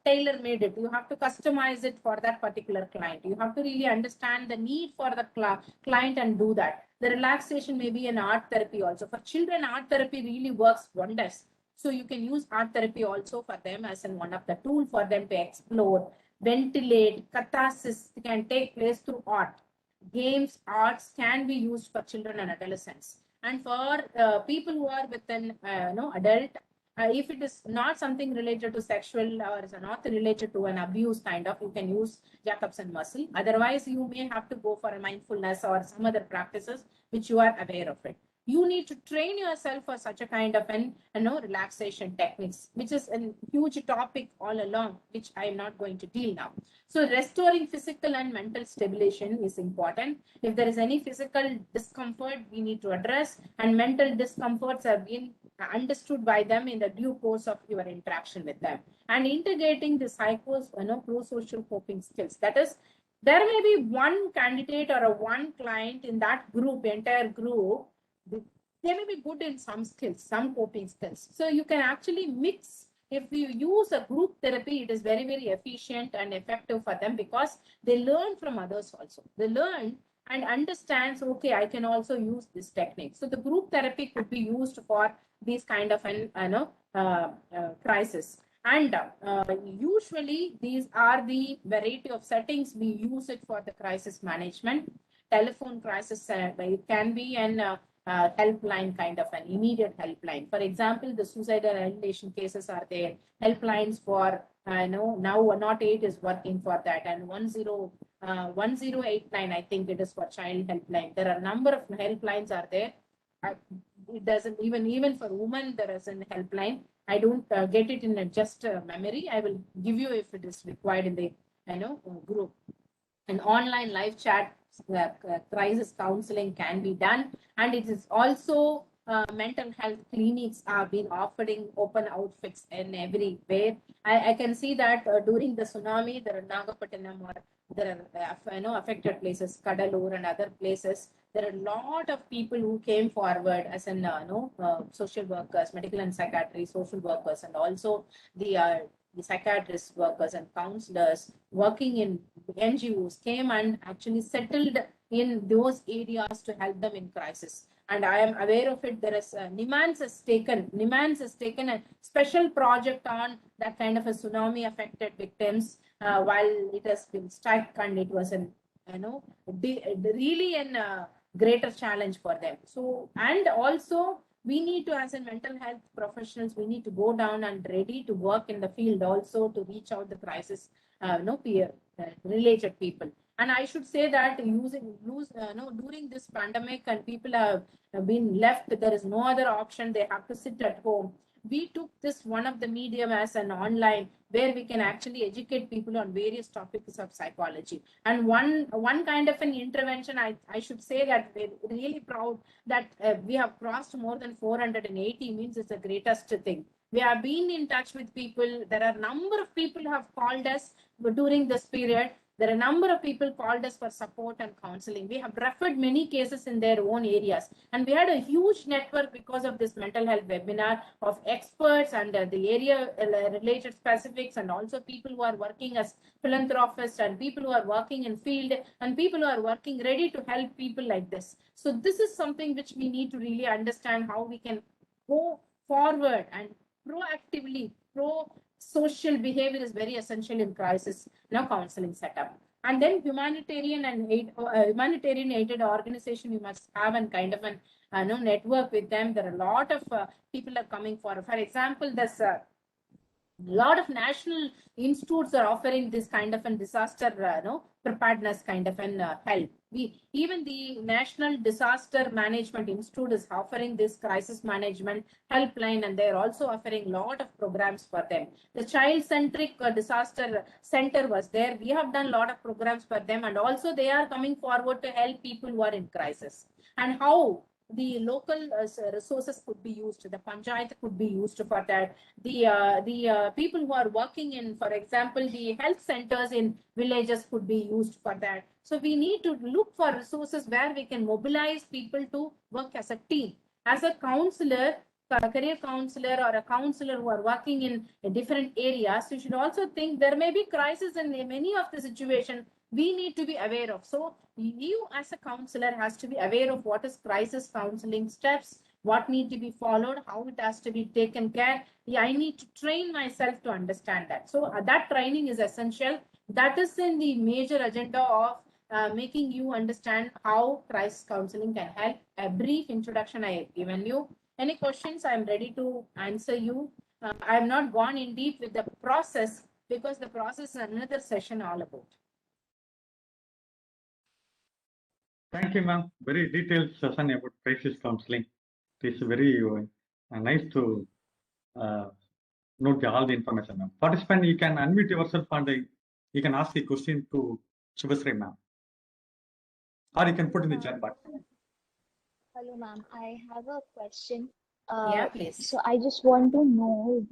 tailor made it. You have to customize it for that particular client. You have to really understand the need for the client and do that. The relaxation may be an art therapy also. For children, art therapy really works wonders. So you can use art therapy also for them as in one of the tool for them to explore, ventilate. Catharsis can take place through art. Games, arts can be used for children and adolescents. And for people who are within adult, if it is not something related to sexual or is not related to an abuse kind of, you can use Jacobson muscle. Otherwise, you may have to go for a mindfulness or some other practices which you are aware of it. You need to train yourself for such a kind of an relaxation techniques, which is a huge topic all along, which I am not going to deal now. So restoring physical and mental stabilization is important. If there is any physical discomfort, we need to address, and mental discomforts have been understood by them in the due course of your interaction with them. And integrating the pro-social coping skills. That is, there may be one candidate or one client in that group, entire group. They may be good in some skills, some coping skills. So you can actually mix. If you use a group therapy, it is very, very efficient and effective for them because they learn from others also. They learn and understands, okay, I can also use this technique. So the group therapy could be used for these kind of crisis. And usually these are the variety of settings we use it for the crisis management. Telephone crisis, it can be an helpline kind of an immediate helpline. For example, the suicidal ideation cases are there. Helplines for now 108 is working for that, and 1089 I think it is for child helpline. There are a number of helplines are there. It doesn't even for women there is a helpline. I don't get it in just memory. I will give you if it is required in the group. An online live chat crisis counseling can be done, and it is also mental health clinics are being offering open outfits in everywhere. I can see that during the tsunami, there are Nagapattinam or there are affected places, Kadalur and other places. There are a lot of people who came forward as an social workers, medical and psychiatry, social workers, and also the psychiatrist workers and counselors working in NGOs came and actually settled in those areas to help them in crisis. And I am aware of it. There is NIMANS has taken a special project on that kind of a tsunami affected victims while it has been stuck, and it was an really an greater challenge for them. So, and also we need to, as in mental health professionals, we need to go down and ready to work in the field also to reach out the crisis peer related people. And I should say that during this pandemic and people have been left, there is no other option. They have to sit at home. We took this one of the medium as an online where we can actually educate people on various topics of psychology. And one kind of an intervention, I should say that we're really proud that we have crossed more than 480 means it's the greatest thing. We have been in touch with people. There are a number of people who have called us during this period. There are a number of people called us for support and counseling. We have referred many cases in their own areas. And we had a huge network because of this mental health webinar of experts and the area related specifics, and also people who are working as philanthropists and people who are working in field and people who are working ready to help people like this. So this is something which we need to really understand how we can go forward and proactively social behavior is very essential in crisis counseling setup. And then humanitarian aided organization, you must have a kind of an network with them. There are a lot of people are coming for example, this lot of national institutes are offering this kind of a disaster preparedness kind of an help. Even the National Disaster Management Institute is offering this crisis management helpline, and they're also offering a lot of programs for them. The child centric disaster center was there. We have done a lot of programs for them, and also they are coming forward to help people who are in crisis, and how the local resources could be used, the panchayat could be used for that. The people who are working in, for example, the health centers in villages could be used for that. So we need to look for resources where we can mobilize people to work as a team. As a counselor, a career counselor or a counselor who are working in different areas, you should also think there may be crisis in many of the situations we need to be aware of. So you as a counselor has to be aware of what is crisis counseling steps, what need to be followed, how it has to be taken care. Yeah, I need to train myself to understand that. So that training is essential. That is in the major agenda of making you understand how crisis counseling can help. A brief introduction I have given you. Any questions? I am ready to answer you. I have not gone in deep with the process because the process is another session all about. Thank you, ma'am. Very detailed session about crisis counseling. It is very nice to note all the information, ma'am. Participant, you can unmute yourself and you can ask the question to Shubhasri, ma'am. Or you can put in the chat box. Hello, ma'am. I have a question. Yeah, please. So I just want to know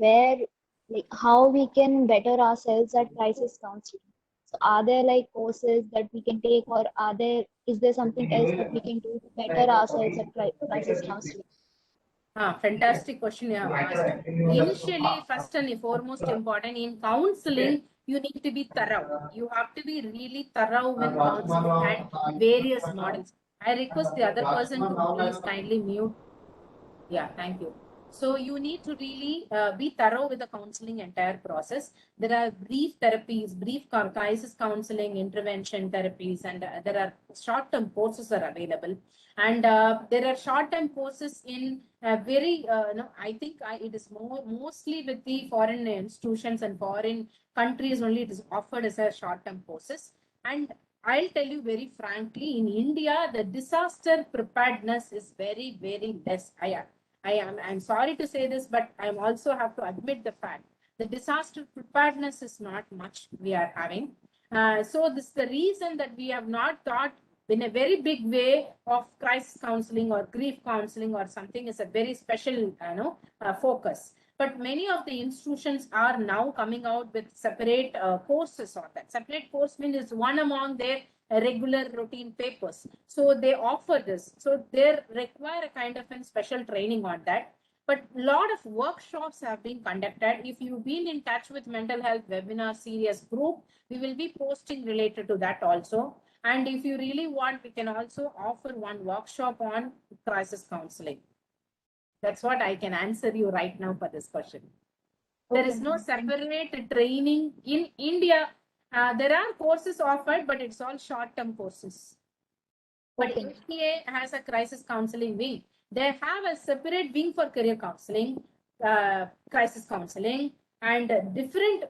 how we can better ourselves at crisis counseling. So are there like courses that we can take, or is there something else that we can do to better ourselves at crisis counseling? Fantastic question you have asked. Initially, first and foremost important in counseling, you need to be thorough. You have to be really thorough when counseling and various models. I request the other person to please kindly mute. Yeah, thank you. So you need to really be thorough with the counseling entire process. There are brief therapies, brief crisis counseling, intervention therapies, and there are short-term courses are available. And there are short-term courses in very, I think it is mostly with the foreign institutions and foreign countries only. It is offered as a short-term courses. And I'll tell you very frankly, in India, the disaster preparedness is very, very less. I'm sorry to say this, but I also have to admit the fact the disaster preparedness is not much we are having. So this is the reason that we have not thought in a very big way of crisis counseling or grief counseling or something is a very special focus. But many of the institutions are now coming out with separate courses on that. Separate course means one among their regular routine papers. So they offer this. So they require a kind of a special training on that. But a lot of workshops have been conducted. If you've been in touch with mental health webinar series group, we will be posting related to that also. And if you really want, we can also offer one workshop on crisis counseling. That's what I can answer you right now for this question. There is no separate training in India. There are courses offered, but it's all short-term courses. But NTA has a crisis counseling wing. They have a separate wing for career counseling, crisis counseling, and different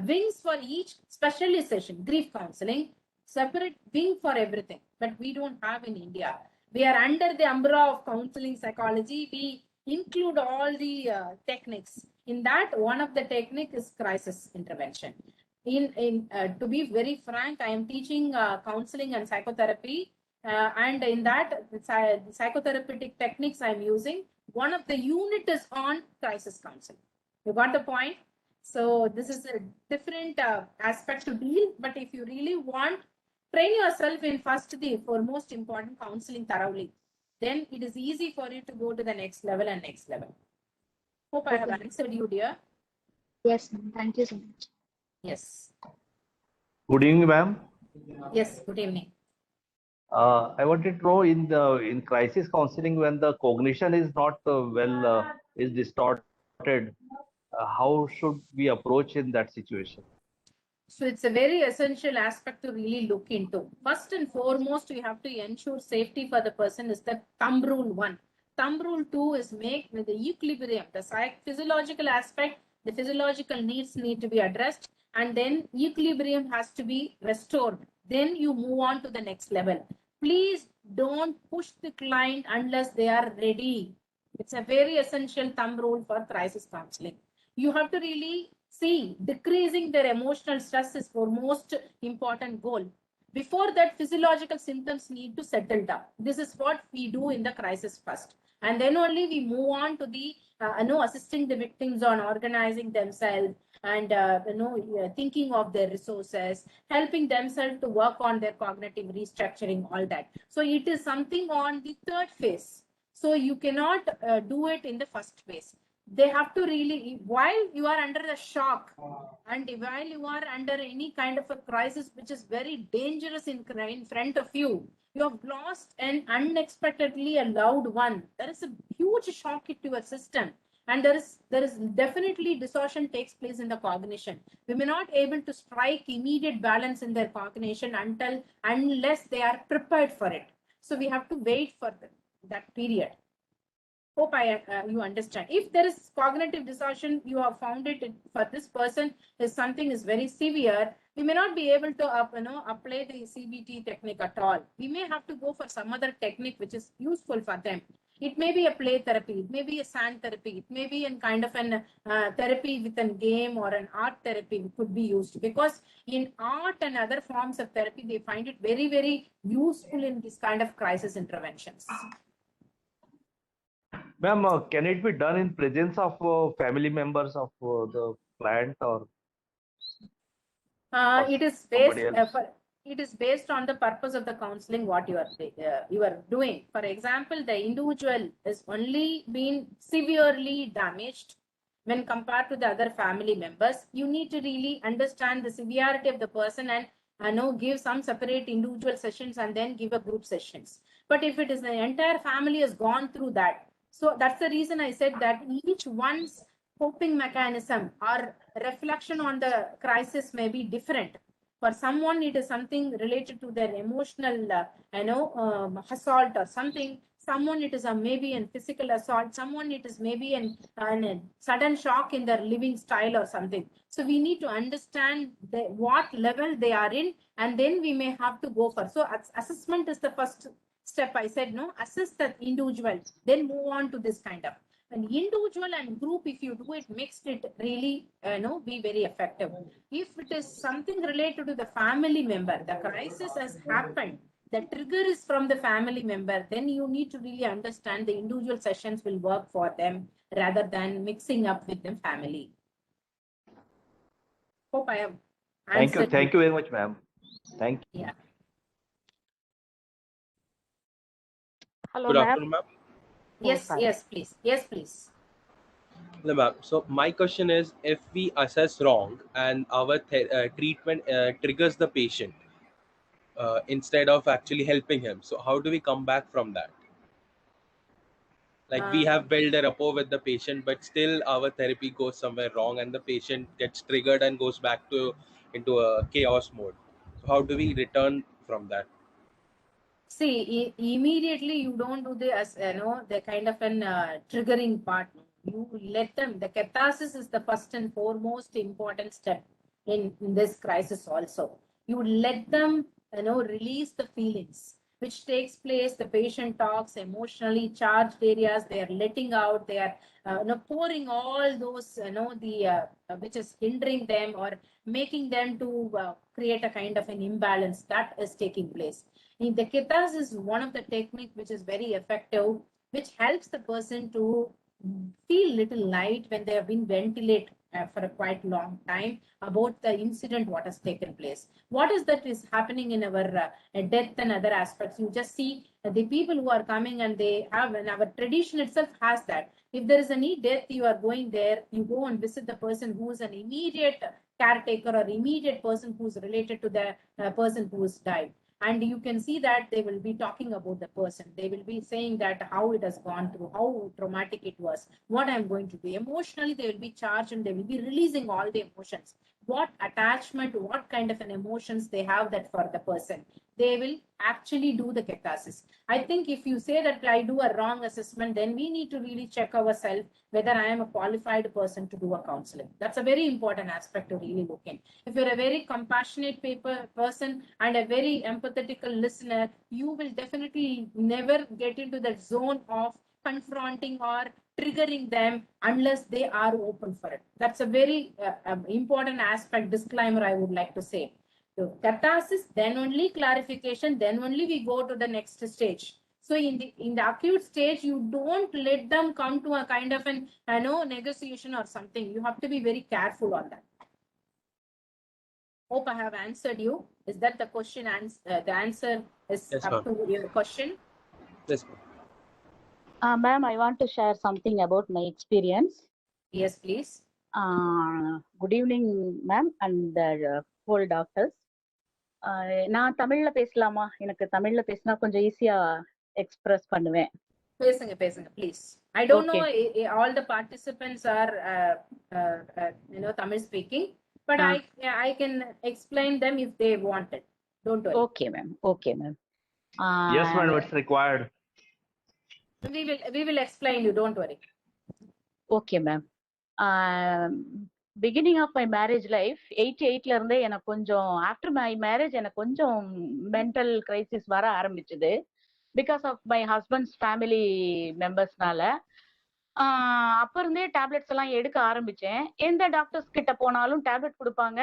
wings for each specialization. Grief counseling, separate wing for everything. But we don't have in India. We are under the umbrella of counseling psychology. We include all the techniques. In that, one of the technique is crisis intervention. To be very frank, I am teaching counseling and psychotherapy. And in that, the psychotherapeutic techniques I'm using, one of the unit is on crisis counseling. You got the point? So this is a different aspect to deal. But if you really want, train yourself in first the foremost important counseling thoroughly. Then it is easy for you to go to the next level and next level. Hope I have answered you, dear. Yes, ma'am. Thank you so much. Yes. Good evening, ma'am. Yes, good evening. I wanted to know in crisis counseling when the cognition is not is distorted, how should we approach in that situation? So it's a very essential aspect to really look into. First and foremost, we have to ensure safety for the person is the thumb rule 1. Thumb rule 2 is make the equilibrium, the physiological aspect The physiological needs need to be addressed, and then equilibrium has to be restored. Then you move on to the next level. Please don't push the client unless they are ready. It's a very essential thumb rule for crisis counseling. You have to really see decreasing their emotional stress is for most important goal. Before that, physiological symptoms need to settle down. This is what we do in the crisis first. And then only we move on to the assisting the victims on organizing themselves and thinking of their resources, helping themselves to work on their cognitive restructuring, all that. So it is something on the third phase. So you cannot do it in the first phase. They have to really, while you are under the shock and while you are under any kind of a crisis which is very dangerous in front of you, you have lost an unexpectedly a loved one. There is a huge shock to your system, and there is definitely distortion takes place in the cognition. We may not able to strike immediate balance in their cognition unless they are prepared for it. So we have to wait for that period. Hope you understand. If there is cognitive distortion, you have found it for this person is something is very severe, we may not be able to apply the CBT technique at all. We may have to go for some other technique which is useful for them. It may be a play therapy, it may be a sand therapy, it may be in kind of an therapy with a game or an art therapy could be used, because in art and other forms of therapy, they find it very, very useful in this kind of crisis interventions. Ma'am, can it be done in presence of family members of the client or it is based it is based on the purpose of the counseling what you are doing. For example, the individual is only been severely damaged when compared to the other family members. You need to really understand the severity of the person and give some separate individual sessions and then give a group sessions. But if it is the entire family has gone through that, so that's the reason I said that each one's coping mechanism or reflection on the crisis may be different. For someone, it is something related to their emotional, assault or something. Someone, it is maybe a physical assault. Someone, it is maybe a sudden shock in their living style or something. So we need to understand what level they are in, and then we may have to go for. So assessment is the first step. I said, no, assess the individual, then move on to this kind of. An individual and group, if you do it mixed, it really be very effective. If it is something related to the family member, the crisis has happened, the trigger is from the family member, then you need to really understand the individual sessions will work for them rather than mixing up with the family. Hope I have answered. Thank you very much, ma'am. Thank you. Yeah. Hello, Good ma'am. afternoon, ma'am. Yes, sorry. yes, please. Yes, please. Hello, ma'am. So my question is, if we assess wrong and our treatment triggers the patient instead of actually helping him, so how do we come back from that? Like we have built a rapport with the patient, but still our therapy goes somewhere wrong, and the patient gets triggered and goes back into a chaos mode. So how do we return from that? See, immediately you don't do the kind of an triggering part. You let them. The catharsis is the first and foremost important step in this crisis. Also, you let them release the feelings, which takes place. The patient talks emotionally charged areas. They are letting out. They are pouring all those which is hindering them or making them to create a kind of an imbalance that is taking place. The catharsis is one of the technique which is very effective, which helps the person to feel little light when they have been ventilated for a quite long time about the incident what has taken place. What is that is happening in our death and other aspects? You just see the people who are coming and they have, and our tradition itself has that. If there is any death, you are going there, you go and visit the person who is an immediate caretaker or immediate person who is related to the person who has died. And you can see that they will be talking about the person. They will be saying that how it has gone through, how traumatic it was, what I'm going to do. Emotionally, they will be charged and they will be releasing all the emotions. what attachment, what kind of an emotions they have that for the person, they will actually do the catharsis. I think if you say that I do a wrong assessment, then we need to really check ourselves whether I am a qualified person to do a counseling. That's a very important aspect to really look in. If you're a very compassionate person and a very empathetical listener, you will definitely never get into that zone of confronting or triggering them unless they are open for it. That's a very important aspect, disclaimer I would like to say. So catharsis, then only clarification, then only we go to the next stage. So in the acute stage, you don't let them come to a kind of an negotiation or something. You have to be very careful on that. Hope I have answered you. Is that the question? The answer is Yes, up ma'am. to your question. Yes. Ma'am, I want to share something about my experience. Yes, please. Good evening, ma'am, and the whole doctors. நான் தமிழ்ல பேசலாமா? எனக்கு தமிழ்ல பேசினா கொஞ்சம் ஈஸியா express பண்ணுவேன். பேசுங்க please. I don't know all the participants are Tamil speaking, but I can explain them if they want it. Don't worry. Okay, ma'am. Yes, madam, it's required. We will explain you. Don't worry. Okay, ma'am. Beginning of my marriage life, 88ல இருந்தே எனக்கு கொஞ்சம் after my marriage எனக்கு கொஞ்சம் mental crisis வர ஆரம்பிச்சது because of my husband's family மெம்பர்ஸ்னால. அப்ப இருந்தே டேப்லெட்ஸ் எல்லாம் எடுக்க ஆரம்பிச்சேன். எந்த டாக்டர்ஸ் கிட்ட போனாலும் டேப்லெட் கொடுப்பாங்க.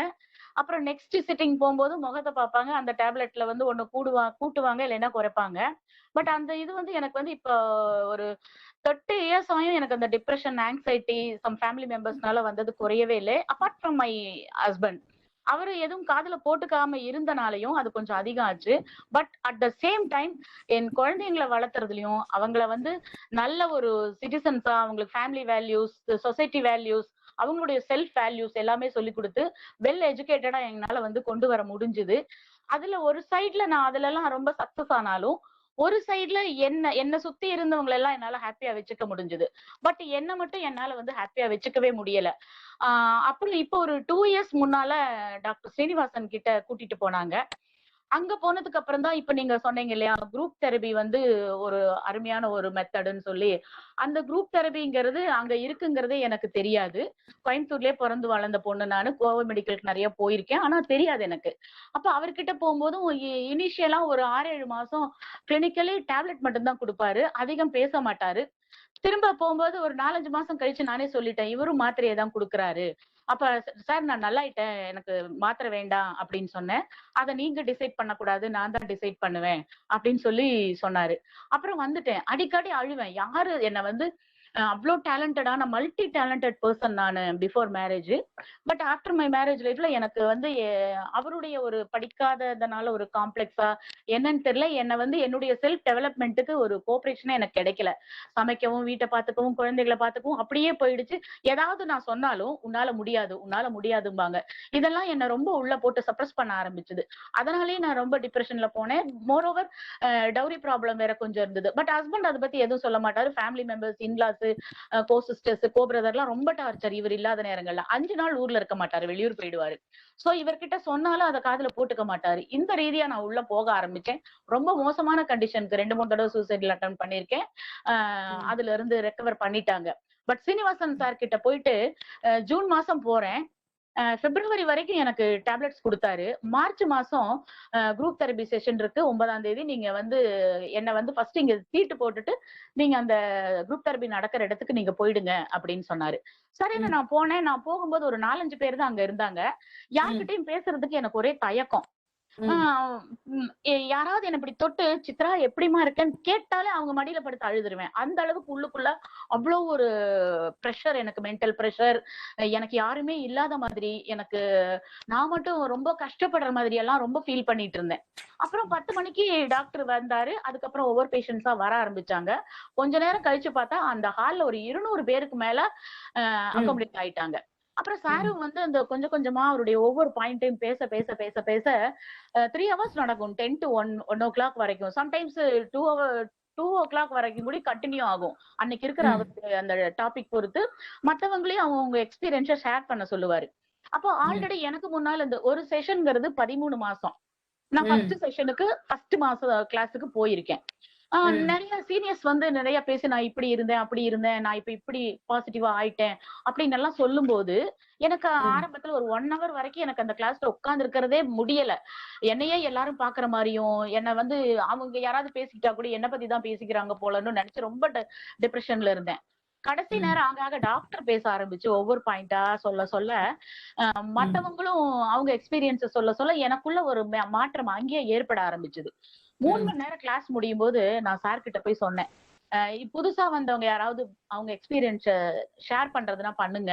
அப்புறம் நெக்ஸ்ட் சிட்டிங் போகும்போது முகத்தை பார்ப்பாங்க, அந்த டேப்லெட்ல வந்து ஒண்ணு கூட்டுவாங்க இல்லைன்னா குறைப்பாங்க. பட் அந்த இது வந்து எனக்கு வந்து இப்போ ஒரு 30 years ஆயும் எனக்கு அந்த டிப்ரெஷன், ஆங்ஸைட்டி சம் ஃபேமிலி மெம்பர்ஸ்னால வந்தது குறையவே இல்லை. அப்பார்ட் ஃப்ரம் மை ஹஸ்பண்ட், அவரு எதுவும் காதுல போட்டுக்காம இருந்தனாலையும் அது கொஞ்சம் அதிகம் ஆச்சு. But at the same time என் குழந்தைங்களை வளர்த்துறதுலயும் அவங்கள வந்து நல்ல ஒரு சிட்டிசன்ஸா, அவங்களுக்கு ஃபேமிலி வேல்யூஸ், சொசைட்டி வேல்யூஸ், அவங்களுடைய செல்ஃப் வேல்யூஸ் எல்லாமே சொல்லி கொடுத்து வெல் எஜுகேட்டடா எங்களால வந்து கொண்டு வர முடிஞ்சுது. அதுல ஒரு சைட்ல நான் அதுல எல்லாம் ரொம்ப சக்சஸ் ஆனாலும், ஒரு சைட்ல என்ன சுத்தி இருந்தவங்களை எல்லாம் என்னால ஹாப்பியா வச்சுக்க முடிஞ்சது. பட் என்ன மட்டும் என்னால வந்து ஹாப்பியா வச்சுக்கவே முடியல. அப்புறம் இப்போ ஒரு 2 years முன்னால டாக்டர் ஸ்ரீனிவாசன் கிட்ட கூட்டிட்டு போனாங்க. அங்க போனதுக்கு அப்புறம் தான் இப்ப நீங்க சொன்னீங்க இல்லையா, குரூப் தெரபி வந்து ஒரு அருமையான ஒரு மெத்தடுன்னு சொல்லி. அந்த குரூப் தெரபிங்கிறது அங்க இருக்குங்கிறதே எனக்கு தெரியாது. கோயம்புத்தூர்லயே பிறந்து வளர்ந்த பொண்ணு நானு. கோவை மெடிக்கலுக்கு நிறைய போயிருக்கேன், ஆனா தெரியாது எனக்கு. அப்ப அவர்கிட்ட போகும்போதும் இனிஷியலா ஒரு 6-7 மாசம் கிளினிக்கலி டேப்லெட் மட்டும்தான் கொடுப்பாரு, அதிகம் பேச மாட்டாரு. திரும்ப போகும்போது ஒரு 4-5 மாசம் கழிச்சு நானே சொல்லிட்டேன், இவரும் மாத்திரையை தான் கொடுக்குறாரு. அப்ப சார் நான் நல்லாயிட்டேன், எனக்கு மாத்திரை வேண்டாம் அப்படின்னு சொன்னேன். அதை நீங்க டிசைட் பண்ணக்கூடாது, நான் தான் டிசைட் பண்ணுவேன் அப்படின்னு சொல்லி சொன்னாரு. அப்புறம் வந்துட்டேன். அடிக்கடி அழுவேன். யாரு என்ன வந்து அவ்வளோ டேலண்டடான மல்டி டேலண்டட் பர்சன் நான் before marriage. But after my marriage லைஃப்ல எனக்கு வந்து அவருடைய ஒரு படிக்காததுனால ஒரு காம்ப்ளெக்ஸா என்னன்னு தெரியல, என்னை வந்து என்னுடைய செல்ஃப் டெவலப்மெண்ட்டுக்கு ஒரு கோஆபரேஷனே எனக்கு கிடைக்கல. சமைக்கவும், வீட்டை பார்த்துக்கவும், குழந்தைகளை பார்த்துக்கவும் அப்படியே போயிடுச்சு. ஏதாவது நான் சொன்னாலும் உன்னால முடியாதும்பாங்க. இதெல்லாம் என்ன ரொம்ப உள்ள போட்டு சப்ரஸ் பண்ண ஆரம்பிச்சது. அதனாலேயே நான் ரொம்ப டிப்ரெஷன்ல போனேன். மோர் ஓவர் டவுரி ப்ராப்ளம் வேற கொஞ்சம் இருந்தது. பட் ஹஸ்பண்ட் அதை பத்தி எதுவும் சொல்ல மாட்டாரு. ஃபேமிலி மெம்பர்ஸ், இன்லாஸ், கோ சிஸ்டர்ஸ், கோ பிரதர்லாம் ரொம்ப டார்ச்சர். இவர் இல்லாத நேரங்கள்ல 5 நாள் ஊர்ல இருக்க மாட்டாரு, வெளியூர் போயிடுவாரு. சோ இவர்கிட்ட சொன்னாலும் அதை காதுல போட்டுக்க மாட்டாரு. இந்த ரீதியா நான் உள்ள போக ஆரம்பிச்சேன். ரொம்ப மோசமான கண்டிஷனுக்கு 2-3 தடவை சூசைட் அட்டன் பண்ணிருக்கேன். அதுல இருந்து ரெக்கவர் பண்ணிட்டாங்க. பட் சீனிவாசன் சார் கிட்ட போயிட்டு ஜூன் மாசம் போறேன். பிப்ரவரி வரைக்கும் எனக்கு டேப்லெட்ஸ் கொடுத்தாரு. மார்ச் மாசம் குரூப் தெரபி செஷன் இருக்கு, 9ஆம் தேதி. நீங்க வந்து என்ன வந்து ஃபர்ஸ்ட் இங்க சீட்டு போட்டுட்டு நீங்க அந்த குரூப் தெரபி நடக்கிற இடத்துக்கு நீங்க போயிடுங்க அப்படின்னு சொன்னாரு. சரின்னு நான் போனேன். நான் போகும்போது ஒரு 4-5 பேர் தான் அங்க இருந்தாங்க. யார்கிட்டயும் பேசுறதுக்கு எனக்கு ஒரே தயக்கம். யாராவது என்ன இப்படி தொட்டு சித்ரா எப்படிமா இருக்கேன்னு கேட்டாலே அவங்க மடியில படுத்து அழுதுருவேன். அந்த அளவுக்கு உள்ளுக்குள்ள அவ்வளவு ஒரு ப்ரெஷர், எனக்கு மென்டல் ப்ரெஷர். எனக்கு யாருமே இல்லாத மாதிரி, எனக்கு நான் மட்டும் ரொம்ப கஷ்டப்படுற மாதிரி எல்லாம் ரொம்ப ஃபீல் பண்ணிட்டு இருந்தேன். அப்புறம் 10 மணிக்கு டாக்டர் வந்தாரு. அதுக்கப்புறம் ஒவ்வொரு பேஷண்ட்ஸா வர ஆரம்பிச்சாங்க. கொஞ்ச நேரம் கழிச்சு பார்த்தா அந்த ஹால்ல ஒரு 200 பேருக்கு மேல அகாமடேட் ஆயிட்டாங்க. அப்புறம் சாரும் வந்து அந்த கொஞ்சம் கொஞ்சமா அவருடைய ஒவ்வொரு பாயிண்டையும் பேச பேச பேச பேச 3 hours நடக்கும். 10 to 1 o'clock வரைக்கும். சம்டைம்ஸ் 2 o'clock வரைக்கும் கூட கண்டினியூ ஆகும். அன்னைக்கு இருக்கிற அவருக்கு அந்த டாபிக் பொறுத்து மற்றவங்களையும் அவங்க எக்ஸ்பீரியன்ஸை ஷேர் பண்ண சொல்லுவாரு. அப்போ ஆல்ரெடி எனக்கு முன்னால இந்த ஒரு செஷன்ங்கிறது 13 மாசம். நான் ஃபர்ஸ்ட் செஷனுக்கு ஃபர்ஸ்ட் மாசம் கிளாஸுக்கு போயிருக்கேன். நிறைய சீனியர்ஸ் வந்து நிறைய பேசி நான் இப்படி இருந்தேன் அப்படி இருந்தேன், நான் இப்படி பாசிட்டிவா ஆயிட்டேன் அப்படின்னு எல்லாம் சொல்லும் போது எனக்கு ஆரம்பத்துல ஒரு 1 hour வரைக்கும் எனக்கு அந்த கிளாஸ்ல உட்கார்ந்து இருக்கிறதே முடியல. என்னையே எல்லாரும் பாக்குற மாதிரியும், என்ன வந்து அவங்க யாராவது பேசிக்கிட்டா கூட என்ன பத்தி தான் பேசிக்கிறாங்க போலன்னு நினைச்சு ரொம்ப டிப்ரெஷன்ல இருந்தேன். கடைசி நேரம் ஆக டாக்டர் பேச ஆரம்பிச்சு ஒவ்வொரு பாயிண்டா சொல்ல மத்தவங்களும் அவங்க எக்ஸ்பீரியன்ஸ் சொல்ல எனக்குள்ள ஒரு மாற்றம் அங்கேயே ஏற்பட ஆரம்பிச்சது. 3 மணி நேரம் கிளாஸ் முடியும் போது நான் சார் கிட்ட போய் சொன்னேன், புதுசா வந்தவங்க யாராவது அவங்க எக்ஸ்பீரியன்ஸ ஷேர் பண்றதுன்னா பண்ணுங்க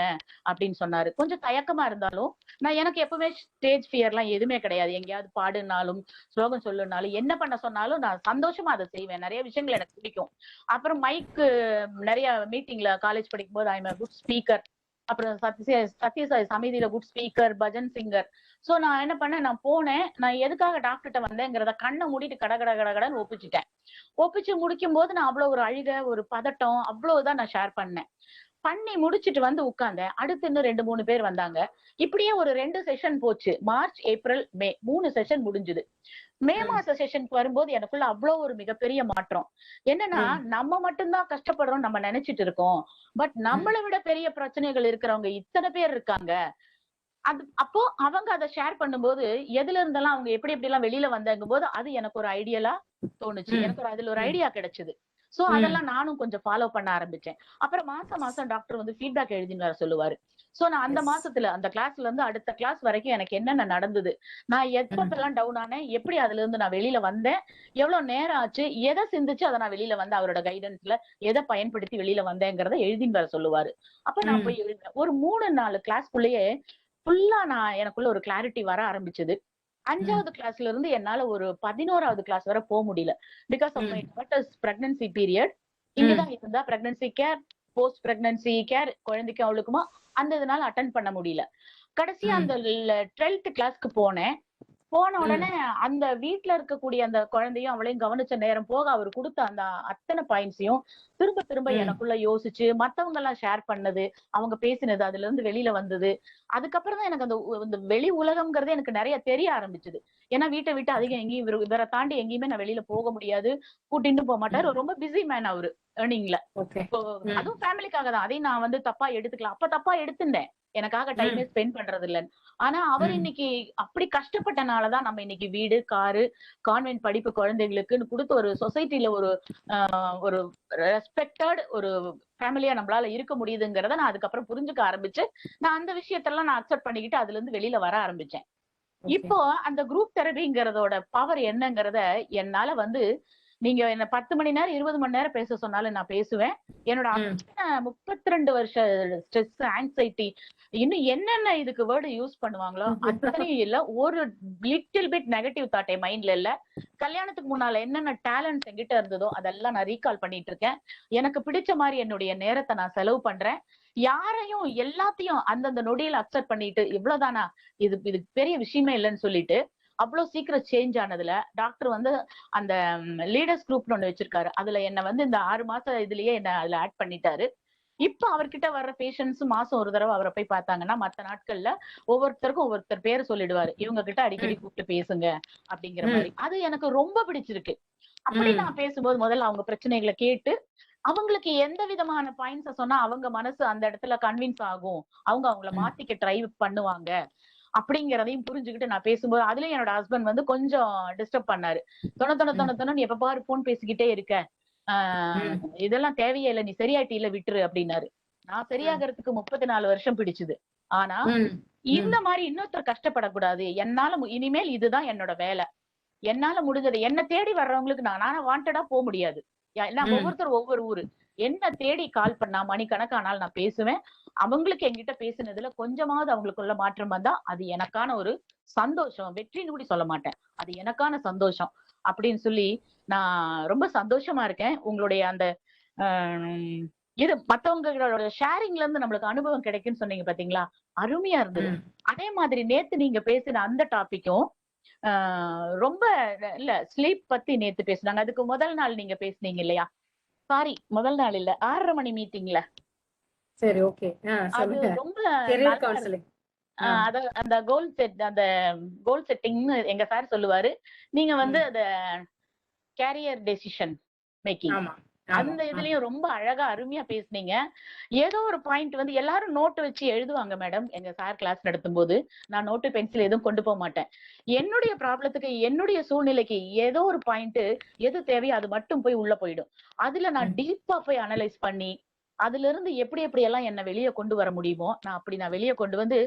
அப்படின்னு சொன்னாரு. கொஞ்சம் தயக்கமா இருந்தாலும் நான் எனக்கு எப்பவுமே ஸ்டேஜ் ஃபியர் எல்லாம் எதுவுமே கிடையாது. எங்கேயாவது பாடுனாலும் ஸ்லோகம் சொல்லுனாலும் என்ன பண்ண சொன்னாலும் நான் சந்தோஷமா அதை செய்வேன். நிறைய விஷயங்கள் எனக்கு பிடிக்கும். அப்புறம் மைக்கு நிறைய மீட்டிங்ல காலேஜ் படிக்கும் போது ஐம் குட் ஸ்பீக்கர். அப்புறம் சத்யசாய் சமிதியில good speaker, bhajan singer. So நான் என்ன பண்ணேன், நான் போனேன். நான் எதுக்காக டாக்டர்கிட்ட வந்தேங்கிறத கண்ணை மூடிட்டு கடகடன்னு ஒப்பிச்சுட்டேன். ஒப்பிச்சு முடிக்கும் போது நான் அவ்வளவு ஒரு அழுக, ஒரு பதட்டம், அவ்வளவுதான் நான் ஷேர் பண்ணி முடிச்சுட்டு வந்து உட்கார்ந்தேன். அடுத்து இன்னும் 2-3 பேர் வந்தாங்க. இப்படியே ஒரு 2 செஷன் போச்சு. மார்ச், ஏப்ரல், மே 3 செஷன் முடிஞ்சுது. மே மாச செஷனுக்கு வரும்போது எனக்குள்ள அவ்வளவு ஒரு மிகப்பெரிய மாற்றம். என்னன்னா, நம்ம மட்டும்தான் கஷ்டப்படுறோம் நம்ம நினைச்சிட்டு இருக்கோம். பட் நம்மளை விட பெரிய பிரச்சனைகள் இருக்கிறவங்க இத்தனை பேர் இருக்காங்க. அப்போ அவங்க அதை ஷேர் பண்ணும்போது எதுல இருந்தெல்லாம் அவங்க எப்படி எல்லாம் வெளியில வந்தாங்க போது அது எனக்கு ஒரு ஐடியலா தோணுச்சு. எனக்கு அதுல ஒரு ஐடியா கிடைச்சது. சோ அதெல்லாம் நானும் கொஞ்சம் ஃபாலோ பண்ண ஆரம்பிச்சேன். அப்புறம் மாசம் டாக்டர் வந்து ஃபீட்பேக் எழுதின்னு வர சொல்லுவாரு. சோ நான் அந்த மாசத்துல அந்த கிளாஸ்ல இருந்து அடுத்த கிளாஸ் வரைக்கும் எனக்கு என்னென்ன நடந்தது, நான் எப்பெல்லாம் டவுன் ஆனேன், எப்படி அதுல இருந்து நான் வெளியில வந்தேன், எவ்வளவு நேரம் ஆச்சு, எதை சிந்திச்சு அதை நான் வெளியில வந்தேன், அவரோட கைடன்ஸ்ல எதை பயன்படுத்தி வெளியில வந்தேங்கிறத எழுதின்னு வர சொல்லுவாரு. அப்ப நான் போய் எழுதினேன். ஒரு 3-4 கிளாஸ்க்குள்ளேயே ஃபுல்லா எனக்குள்ள ஒரு கிளாரிட்டி வர ஆரம்பிச்சது. 5வது கிளாஸ்ல இருந்து என்னால ஒரு 11வது கிளாஸ் வரை போக முடியல. Because of my daughter's pregnancy period. இங்கதான் இருந்தா pregnancy care, post pregnancy care, குழந்தைக்கு அவளுக்குமா அந்த இதனால அட்டென்ட் பண்ண முடியல. கடைசியா அந்த 12th கிளாஸ்க்கு போன உடனே அந்த வீட்டுல இருக்கக்கூடிய அந்த குழந்தையும் அவளையும் கவனிச்ச நேரம் போக அவர் கொடுத்த அந்த அத்தனை பாயிண்ட்ஸையும் திரும்ப எனக்குள்ள யோசிச்சு மத்தவங்க எல்லாம் ஷேர் பண்ணது, அவங்க பேசினது, அதுல இருந்து வெளியில வந்தது. அதுக்கப்புறம் தான் எனக்கு அந்த வெளி உலகம்ங்கிறது எனக்கு நிறைய தெரிய ஆரம்பிச்சது. ஏன்னா வீட்டை விட்டு அதிகம் எங்கேயும் இவரை தாண்டி எங்கேயுமே நான் வெளியில போக முடியாது, கூட்டிட்டு போக மாட்டாரு. ரொம்ப பிஸி மேன் அவரு ஏர்னிங்ல. அதுவும் ஃபேமிலிக்காக தான். அதையும் நான் வந்து தப்பா எடுத்துக்கலாம். அப்ப தப்பா எடுத்துட்டேன், எனக்காக டைமே ஸ்பெண்ட் பண்றது இல்லைன்னு. ஆனா அவர் இன்னைக்கு அப்படி கஷ்டப்பட்டனாலதான் நம்ம இன்னைக்கு வீடு, காரு, கான்வென்ட் படிப்பு குழந்தைகளுக்குன்னு கொடுத்து ஒரு சொசைட்டில ஒரு ரெஸ்பெக்டட் ஒரு ஃபேமிலியா நம்மளால இருக்க முடியுதுங்கிறத நான் அதுக்கப்புறம் புரிஞ்சுக்க ஆரம்பிச்சு நான் அந்த விஷயத்தெல்லாம் நான் அக்செப்ட் பண்ணிக்கிட்டு அதுல இருந்து வெளியில வர ஆரம்பிச்சேன். இப்போ அந்த குரூப் தெரபிங்கிறதோட பவர் என்னங்கிறத என்னால வந்து நீங்க என்ன 10 மணி நேரம் 20 மணி நேரம் பேச சொன்னாலும் நான் பேசுவேன். என்னோட 32 வருஷ ஸ்ட்ரெஸ், ஆங்ஸைட்டி, இன்னும் என்னென்ன இதுக்கு வேர்டு யூஸ் பண்ணுவாங்களோ அத்தனையும் இல்ல. ஒரு லிட்டில் பிட் நெகட்டிவ் தாட் என் மைண்ட்ல இல்ல. கல்யாணத்துக்கு முன்னால என்னென்ன டேலண்ட்ஸ் என்கிட்ட இருந்ததோ அதெல்லாம் நான் ரீகால் பண்ணிட்டு இருக்கேன். எனக்கு பிடிச்ச மாதிரி என்னுடைய நேரத்தை நான் செலவு பண்றேன். யாரையும் எல்லாத்தையும் அந்தந்த நொடியில அக்செப்ட் பண்ணிட்டு இவ்வளவுதானா, இது பெரிய விஷயமே இல்லைன்னு சொல்லிட்டு அவ்வளவு சீக்கிரம் சேஞ்ச் ஆனதுல டாக்டர் வந்து அந்த லீடர்ஸ் குரூப்னு ஒண்ணு வச்சிருக்காரு. அதுல என்ன வந்து இந்த 6 மாசம் இதுலயே என்ன அதுல ஆட் பண்ணிட்டாரு. இப்ப அவர்கிட்ட வர்ற பேஷண்ட்ஸ் மாசம் ஒரு தடவை அவரை போய் பார்த்தாங்கன்னா மத்த நாட்கள்ல ஒவ்வொருத்தருக்கும் ஒவ்வொருத்தர் பேரை சொல்லிடுவாரு, இவங்க கிட்ட அடிக்கடி கூப்பிட்டு பேசுங்க அப்படிங்கிற மாதிரி. அது எனக்கு ரொம்ப பிடிச்சிருக்கு. அப்படி நான் பேசும்போது முதல்ல அவங்க பிரச்சனைகளை கேட்டு அவங்களுக்கு எந்த விதமான பாயிண்ட்ஸ சொன்னா அவங்க மனசு அந்த இடத்துல கன்வின்ஸ் ஆகும், அவங்கள மாத்திக்க ட்ரை பண்ணுவாங்க அப்படிங்கிறதையும் புரிஞ்சுக்கிட்டு நான் பேசும்போது அதுலயும் என்னோட ஹஸ்பண்ட் வந்து கொஞ்சம் டிஸ்டர்ப் பண்ணாரு. தொண நீ எப்ப பாரு போன் பேசிக்கிட்டே இருக்க, இதெல்லாம் தேவையே இல்லை, நீ சரியாயிட்டு இல்ல விட்டுரு அப்படின்னாரு. நான் சரியாகிறதுக்கு 34 வருஷம் பிடிச்சது. ஆனா இந்த மாதிரி இன்னொருத்தர் கஷ்டப்படக்கூடாது, என்னால இனிமேல் இதுதான் என்னோட வேலை, என்னால முடிஞ்சது. என்ன தேடி வர்றவங்களுக்கு நானா வாண்டடா போக முடியாது. ஒவ்வொருத்தர் ஒவ்வொரு ஊரு, என்ன தேடி கால் பண்ணா மணிக்கணக்கானால் நான் பேசுவேன். அவங்களுக்கு என்கிட்ட பேசினதுல கொஞ்சமாவது அவங்களுக்குள்ள மாற்றம் வந்தா அது எனக்கான ஒரு சந்தோஷம். வெற்றின்னு கூட சொல்ல மாட்டேன், அது எனக்கான சந்தோஷம் அப்படின்னு சொல்லி நான் ரொம்ப சந்தோஷமா இருக்கேன். உங்களுடைய அந்த இது மத்தவங்களோட ஷேரிங்ல இருந்து நம்மளுக்கு அனுபவம் கிடைக்குன்னு சொன்னீங்க பாத்தீங்களா, அருமையா இருந்தது. அதே மாதிரி நேத்து நீங்க பேசின அந்த டாபிக்கும் ரொம்ப இல்ல, ஸ்லீப் பத்தி நேத்து பேசினாங்க. அதுக்கு முதல் நாள் நீங்க பேசுனீங்க இல்லையா, சாரி முதல் நாள் இல்ல, 6:30 மணி மீட்டிங்ல. சரி, ஓகே. அது ரொம்ப அத அந்த கோல் செட்டிங்னு எங்க சார் சொல்லுவாரு. நீங்க வந்து அத கேரியர் டெசிஷன் மேக்கிங் ஆமா அந்த இதுலயும் ரொம்ப அழகா அருமையா பேசுனீங்க. ஏதோ ஒரு பாயிண்ட் வந்து எல்லாரும் நோட்டு வச்சு எழுதுவாங்க மேடம். எங்க சார் கிளாஸ் நடத்தும் போது நான் நோட்டு பென்சில் எதுவும் கொண்டு போக மாட்டேன். என்னுடைய ப்ராப்ளத்துக்கு என்னுடைய சூழ்நிலைக்கு ஏதோ ஒரு பாயிண்ட் எது தேவையோ அது மட்டும் போய் உள்ள போயிடும். அதுல நான் டீப்பா போய் அனலைஸ் பண்ணி அதுல இருந்து எப்படி எல்லாம் என்ன வெளியே கொண்டு வர முடியுமோ நான் வெளியே கொண்டு வந்து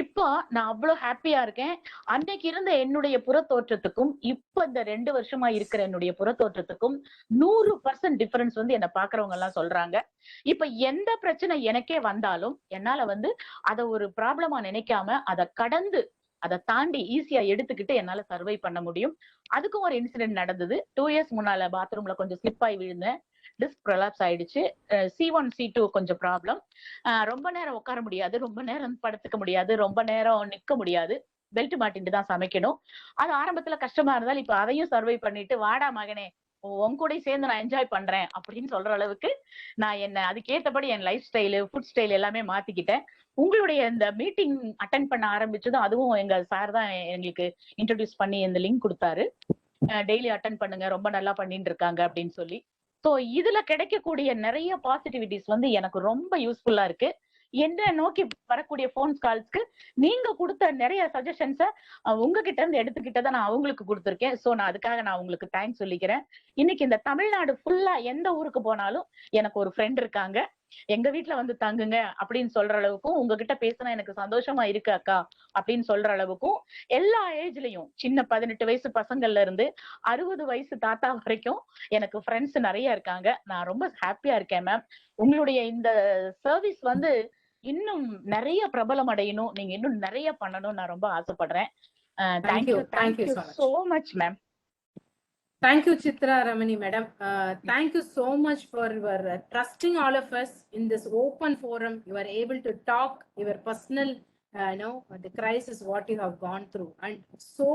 இப்போ நான் அவ்வளவு ஹாப்பியா இருக்கேன். அன்னைக்கு இருந்த என்னுடைய புறத்தோற்றத்துக்கும் இப்ப இந்த 2 வருஷமா இருக்கிற என்னுடைய புறத்தோற்றத்துக்கும் 100% டிஃபரன்ஸ் வந்து என்ன பாக்குறவங்க எல்லாம் சொல்றாங்க. இப்ப எந்த பிரச்சனை எனக்கே வந்தாலும் என்னால வந்து அத ஒரு ப்ராப்ளமா நினைக்காம அதை கடந்து அதை தாண்டி ஈஸியா எடுத்துக்கிட்டு என்னால சர்வை பண்ண முடியும். அதுக்கும் ஒரு இன்சிடென்ட் நடந்தது. 2 இயர்ஸ் முன்னால பாத்ரூம்ல கொஞ்சம் ஸ்லிப் ஆகி விழுந்தேன். டிஸ்க் ப்ரொலாப்ஸ் ஆயிடுச்சு. C1 C2 கொஞ்சம் ப்ராப்ளம். ரொம்ப நேரம் உட்கார முடியாது, ரொம்ப நேரம் படுத்துக்க முடியாது, ரொம்ப நேரம் நிக்க முடியாது. பெல்ட் மாட்டிட்டு தான் சமைக்கணும். அது ஆரம்பத்துல கஷ்டமா இருந்தாலும் இப்ப அதையும் சர்வை பண்ணிட்டு வாடா மகனே உன் கூட சேர்ந்து நான் என்ஜாய் பண்றேன் அப்படின்னு சொல்ற அளவுக்கு நான் அதுக்கேற்றபடி என் லைஃப் ஸ்டைலு ஃபுட் ஸ்டைல் எல்லாமே மாத்திக்கிட்டேன். உங்களுடைய இந்த மீட்டிங் அட்டென்ட் பண்ண ஆரம்பிச்சதும் அதுவும் எங்க சார் தான் எங்களுக்கு இன்ட்ரடியூஸ் பண்ணி இந்த லிங்க் கொடுத்தாரு. டெய்லி அட்டென்ட் பண்ணுங்க, ரொம்ப நல்லா பண்ணிட்டு இருக்காங்க அப்படின்னு சொல்லி. ஸோ இதுல கிடைக்கக்கூடிய நிறைய பாசிட்டிவிட்டிஸ் வந்து எனக்கு ரொம்ப யூஸ்ஃபுல்லா இருக்கு. என்ன நோக்கி வரக்கூடிய போன்ஸ் கால்ஸ்க்கு நீங்க கொடுத்த நிறைய சஜஷன்ஸை உங்ககிட்ட இருந்து எடுத்துக்கிட்டதை நான் அவங்களுக்கு கொடுத்துருக்கேன். ஸோ நான் அதுக்காக நான் உங்களுக்கு தேங்க்ஸ் சொல்லிக்கிறேன். இன்னைக்கு இந்த தமிழ்நாடு ஃபுல்லா எந்த ஊருக்கு போனாலும் எனக்கு ஒரு ஃப்ரெண்ட் இருக்காங்க. எங்க வீட்டுல வந்து தங்குங்க அப்படின்னு சொல்ற அளவுக்கும் உங்ககிட்ட பேசினா எனக்கு சந்தோஷமா இருக்கு அக்கா அப்படின்னு சொல்ற அளவுக்கும் எல்லா ஏஜ்லயும் சின்ன 18 வயசு பசங்கள்ல இருந்து 60 வயசு தாத்தா வரைக்கும் எனக்கு ஃப்ரெண்ட்ஸ் நிறைய இருக்காங்க. நான் ரொம்ப ஹாப்பியா இருக்கேன் மேம். உங்களுடைய இந்த சர்வீஸ் வந்து இன்னும் நிறைய பிரபலம் அடையணும், நீங்க இன்னும் நிறைய பண்ணணும் நான் ரொம்ப ஆசைப்படுறேன். Thank you so much ma'am. Thank you, Chitra Ramani madam. Thank you so much for your trusting all of us in this open forum. You are able to talk your personal, the crisis, what you have gone through. And so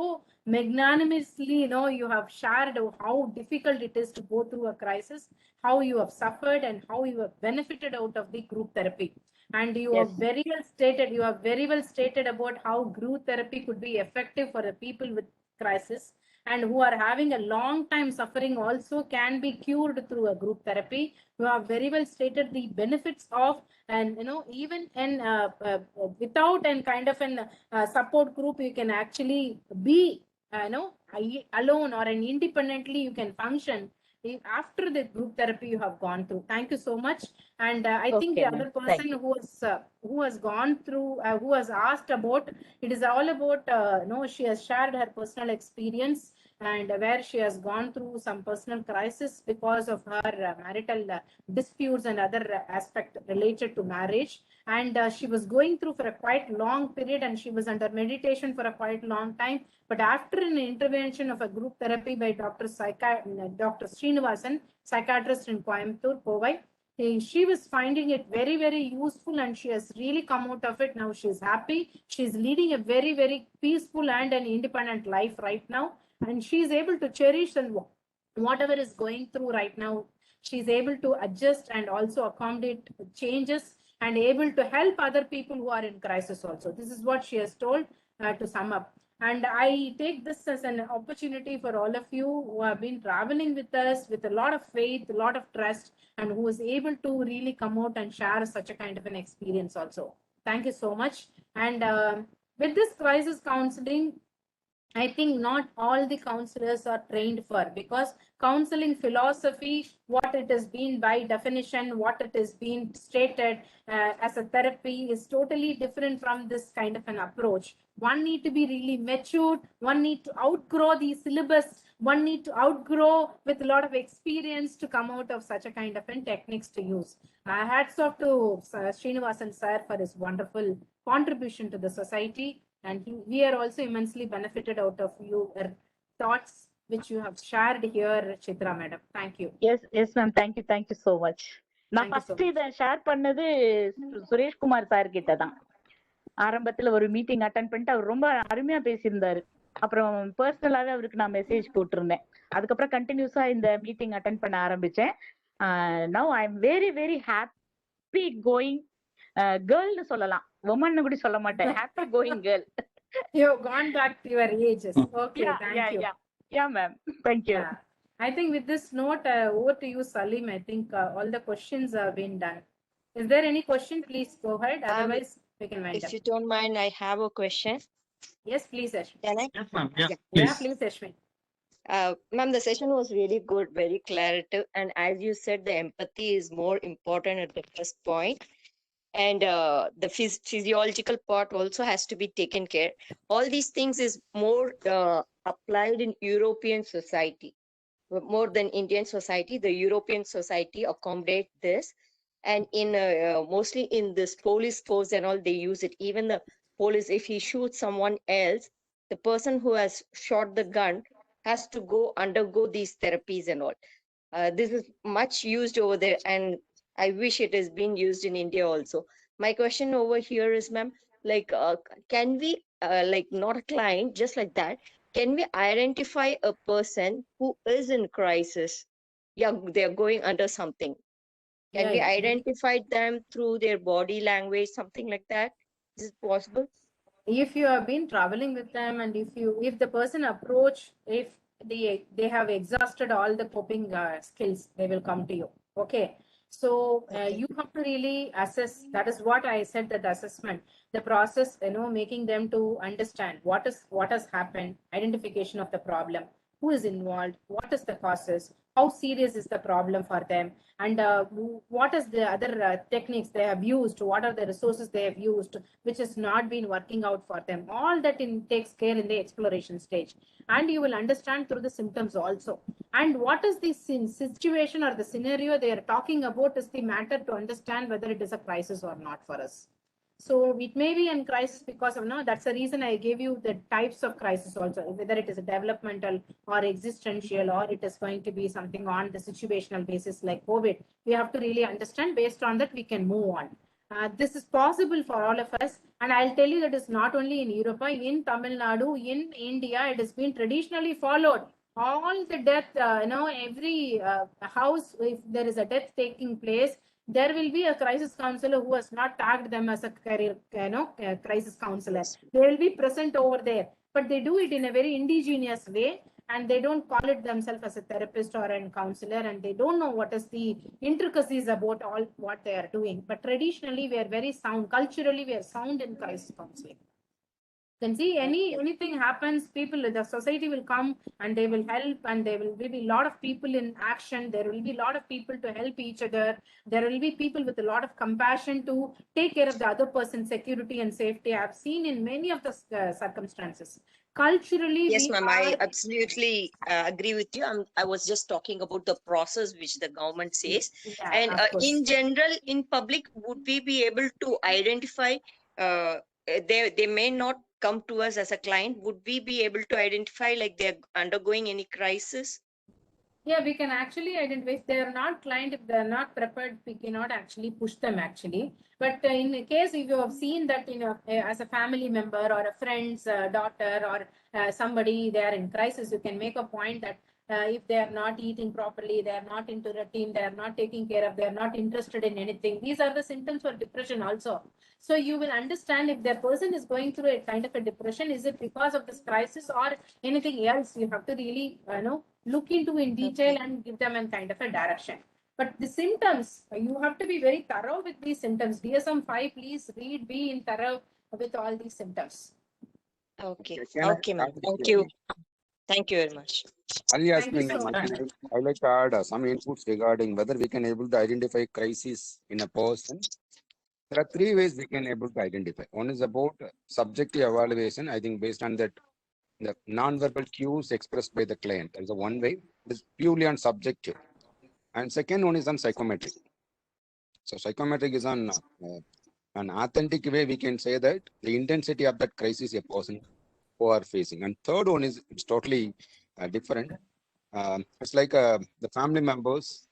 magnanimously, you have shared how difficult it is to go through a crisis, how you have suffered and how you have benefited out of the group therapy. And you have very well stated about how group therapy could be effective for the people with crisis, and who are having a long time suffering also can be cured through a group therapy. You have very well stated the benefits of, and even in without and kind of an support group, you can actually be alone or independently you can function after the group therapy you have gone through. Thank you so much. And I think the other person who has gone through, who has asked about, it is all about she has shared her personal experience and where she has gone through some personal crisis because of her marital disputes and other aspect related to marriage. And she was going through for a quite long period, and she was under meditation for a quite long time. But after an intervention of a group therapy by Dr. Srinivasan, psychiatrist in Coimbatore, Kovai, she was finding it very, very useful, and she has really come out of it. Now she is happy. She is leading a very, very peaceful and an independent life right now. And she is able to cherish and whatever is going through right now, she is able to adjust and also accommodate changes and able to help other people who are in crisis also. This is what she has told, to sum up. And I take this as an opportunity for all of you who have been traveling with us with a lot of faith, a lot of trust, and who is able to really come out and share such a kind of an experience also. Thank you so much. And with this crisis counseling, I think not all the counselors are trained for, because counseling philosophy, what it has been by definition, what it has been stated as a therapy is totally different from this kind of an approach. One need to be really matured, one need to outgrow the syllabus, one need to outgrow with a lot of experience to come out of such a kind of an techniques to use. Hats off to Srinivasan sir for his wonderful contribution to the society. And we are also immensely benefited out of your thoughts which you have shared here, Chitra madam. Thank you. Yes ma'am. Thank you so much. நான் first இதை share பண்ணது Sureshkumar sir கிட்ட தான். ஆரம்பத்துல ஒரு meeting attend பண்ணிட்டு அவர் ரொம்ப அருமையா பேசியிருந்தாரு. அப்புறம் பர்சனலாவே அவருக்கு நான் மெசேஜ் போட்டிருந்தேன். அதுக்கப்புறம் கண்டினியூஸா இந்த மீட்டிங் அட்டென்ட் பண்ண ஆரம்பிச்சேன். Now I am very very happy going கேர்ள்னு சொல்லலாம், உமன் கூட சொல்ல மாட்டேன், happy going girl. You've gone back to your ages. Okay, thank you. Yeah, ma'am. Thank you. Yeah. I think with this note, over to you, Salim. I think all the questions have been done. Is there any question? Please go ahead. Otherwise, we can wind If up. you don't mind, I have a question. Yes, please, Ashwin. Can I? Yes, ma'am. Yeah, Yeah, please. please, Ashwin. Ma'am, the session was really good, very claritative. And as you said, the empathy is more important at the first point. And the physiological part also has to be taken care. All these things is more applied in European society, more than Indian society. The European society accommodate this. And in mostly in this police force and all, they use it. Even the police, if he shoots someone else, the person who has shot the gun has to go undergo these therapies and all. This is much used over there, and I wish it is being used in India also. My question over here is, ma'am, like, can we, like, not a client, just like that, can we identify a person who is in crisis? Yeah, they are going under something. Can Yeah, we yeah. identify them through their body language, something like that? Is it possible? If you have been traveling with them, and if the person approach, if they have exhausted all the coping skills, they will come to you. Okay, so Okay. you have to really assess. That is what I said, that assessment, the process, making them to understand what has happened, identification of the problem, who is involved, what is the causes, how serious is the problem for them, and what is the other techniques they have used, what are the resources they have used which has not been working out for them. All that takes care in the exploration stage. And you will understand through the symptoms also. And what is the situation or the scenario they are talking about is the matter to understand whether it is a crisis or not for us. So it may be in crisis because of, no, that's the reason I gave you the types of crisis also, whether it is a developmental or existential, or it is going to be something on the situational basis like COVID. We have to really understand. Based on that, we can move on. This is possible for all of us. And I'll tell you that it's not only in Europe, in Tamil Nadu, in India, it has been traditionally followed. All the death, every house, if there is a death taking place, there will be a crisis counselor who has not tagged them as a career, crisis counselor. They will be present over there, but they do it in a very indigenous way, and they don't call it themselves as a therapist or a counselor, and they don't know what is the intricacies about all what they are doing. But traditionally, we are very sound. Culturally, we are sound in crisis counseling. You can see anything happens, people, the society will come and they will help, and there will be a lot of people in action. There will be a lot of people to help each other. There will be people with a lot of compassion to take care of the other person's security and safety. I've seen in many of the circumstances. Culturally, Yes, we ma'am, I are, absolutely agree with you. I was just talking about the process which the government says. yeah, And of course. in general, in public, would we be able to identify, they may not come to us as a client, would we be able to identify like they're undergoing any crisis? Yeah, we can actually identify if they are not client, if they are not prepared, we cannot actually push them actually. But in the case, if you have seen that, as a family member or a friend's daughter or somebody, they are in crisis, you can make a point that if they are not eating properly, they are not into routine, they are not taking care of, they are not interested in anything. These are the symptoms for depression also. So you will understand if the person is going through a kind of a depression, is it because of this crisis or anything else? You have to really, look into in detail and give them a kind of a direction. But the symptoms, you have to be very thorough with these symptoms. DSM-5, please read, be in thorough with all these symptoms. Okay, Can I okay, ma'am. add Thank here? you. Thank you very much. Ali asked Thank you me, so much. I like to add some inputs regarding whether we can able to identify crisis in a person. There are three ways we can able to identify. One is about subjective evaluation. I think based on that, the non-verbal cues expressed by the client. That is the one way. It is purely on subjective. And second one is on psychometric. So psychometric is on an authentic way. We can say that the intensity of that crisis a person who are facing. And third one is it's totally different. It's like the family members,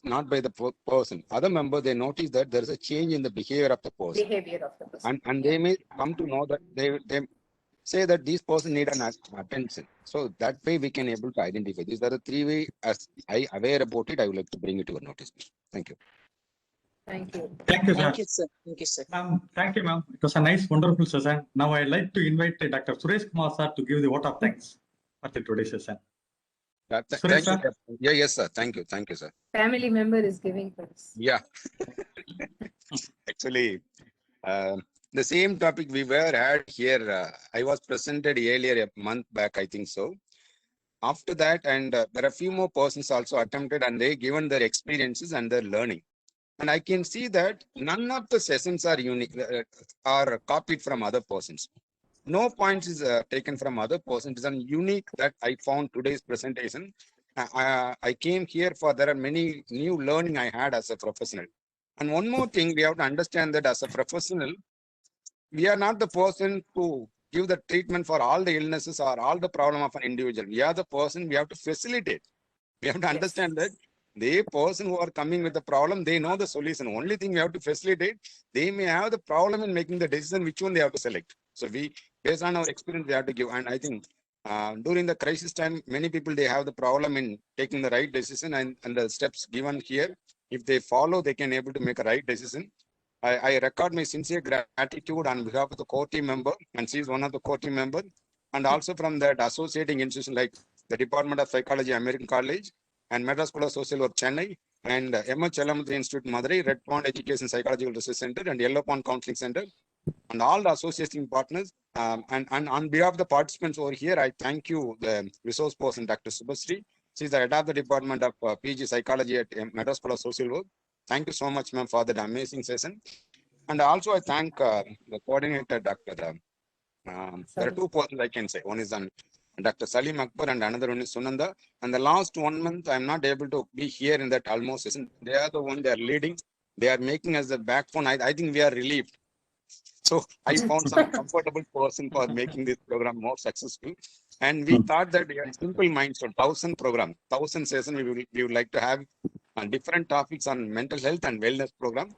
not by the person. Other member, they notice that there is a change in the behavior of the person. Behavior of the person. And they may come to know that they say that this person need an attention. So that way we can able to identify. These are the three ways. As I aware about it, I would like to bring it to your notice. Thank you. Thank you. Thank you, sir. Thank you, sir. Thank you, sir. Thank you, ma'am. It was a nice, wonderful session. Now I'd like to invite Dr. Suresh Kumar sir to give the vote of thanks for the today's session. Suresh, Thank you. sir. Captain. Yeah, yes, sir. Thank you. Thank you, sir. Family member is giving thanks. Yeah. Actually, the same topic we were had here. I was presented earlier a month back, I think so. After that, and there are a few more persons also attempted, and they given their experiences and their learning. And I can see that none of the sessions are unique, are copied from other persons. No points is taken from other persons. It's unique that I found today's presentation. I came here for there are many new learning I had as a professional. And one more thing, we have to understand that as a professional, we are not the person to give the treatment for all the illnesses or all the problem of an individual. We are the person we have to facilitate. We have to understand that the person who are coming with the problem, they know the solution. Only thing we have to facilitate, they may have the problem in making the decision which one they have to select. So we, based on our experience, we have to give. And I think during the crisis time, many people, they have the problem in taking the right decision, and the steps given here, if they follow, they can able to make a right decision. I record my sincere gratitude on behalf of the core team member, and she is one of the core team members, and also from that associating institution like the Department of Psychology, American College, and Madras School of Social Work, Chennai, and M.H. Chalamatri Institute, Madurai, Red Pond Education Psychological Research Center, and Yellow Pond Counseling Center, and all the associating partners. And on behalf of the participants over here, I thank you, the resource person, Dr. Subhasri. She is the head of the Department of PG Psychology at Madras School of Social Work. Thank you so much, ma'am, for that amazing session. And also I thank the coordinator, Dr. There are two persons I can say. One is Dr. Salim Akbar and another one is Sunanda. And the last 1 month, I'm not able to be here in that almost session. They are the one they are leading. They are making us the backbone. I think we are relieved. So I found some comfortable person for making this program more successful. And we thought that we are simple minds, so 1,000 program, 1,000 session, we would like to have different topics on mental health and wellness program.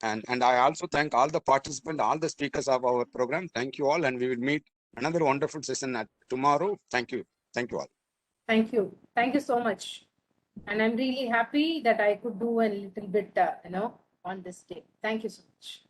And I also thank all the participants, all the speakers of our program. Thank you all. And we will meet another wonderful session tomorrow. Thank you. Thank you all. Thank you. Thank you so much. And I'm really happy that I could do a little bit, on this day. Thank you so much.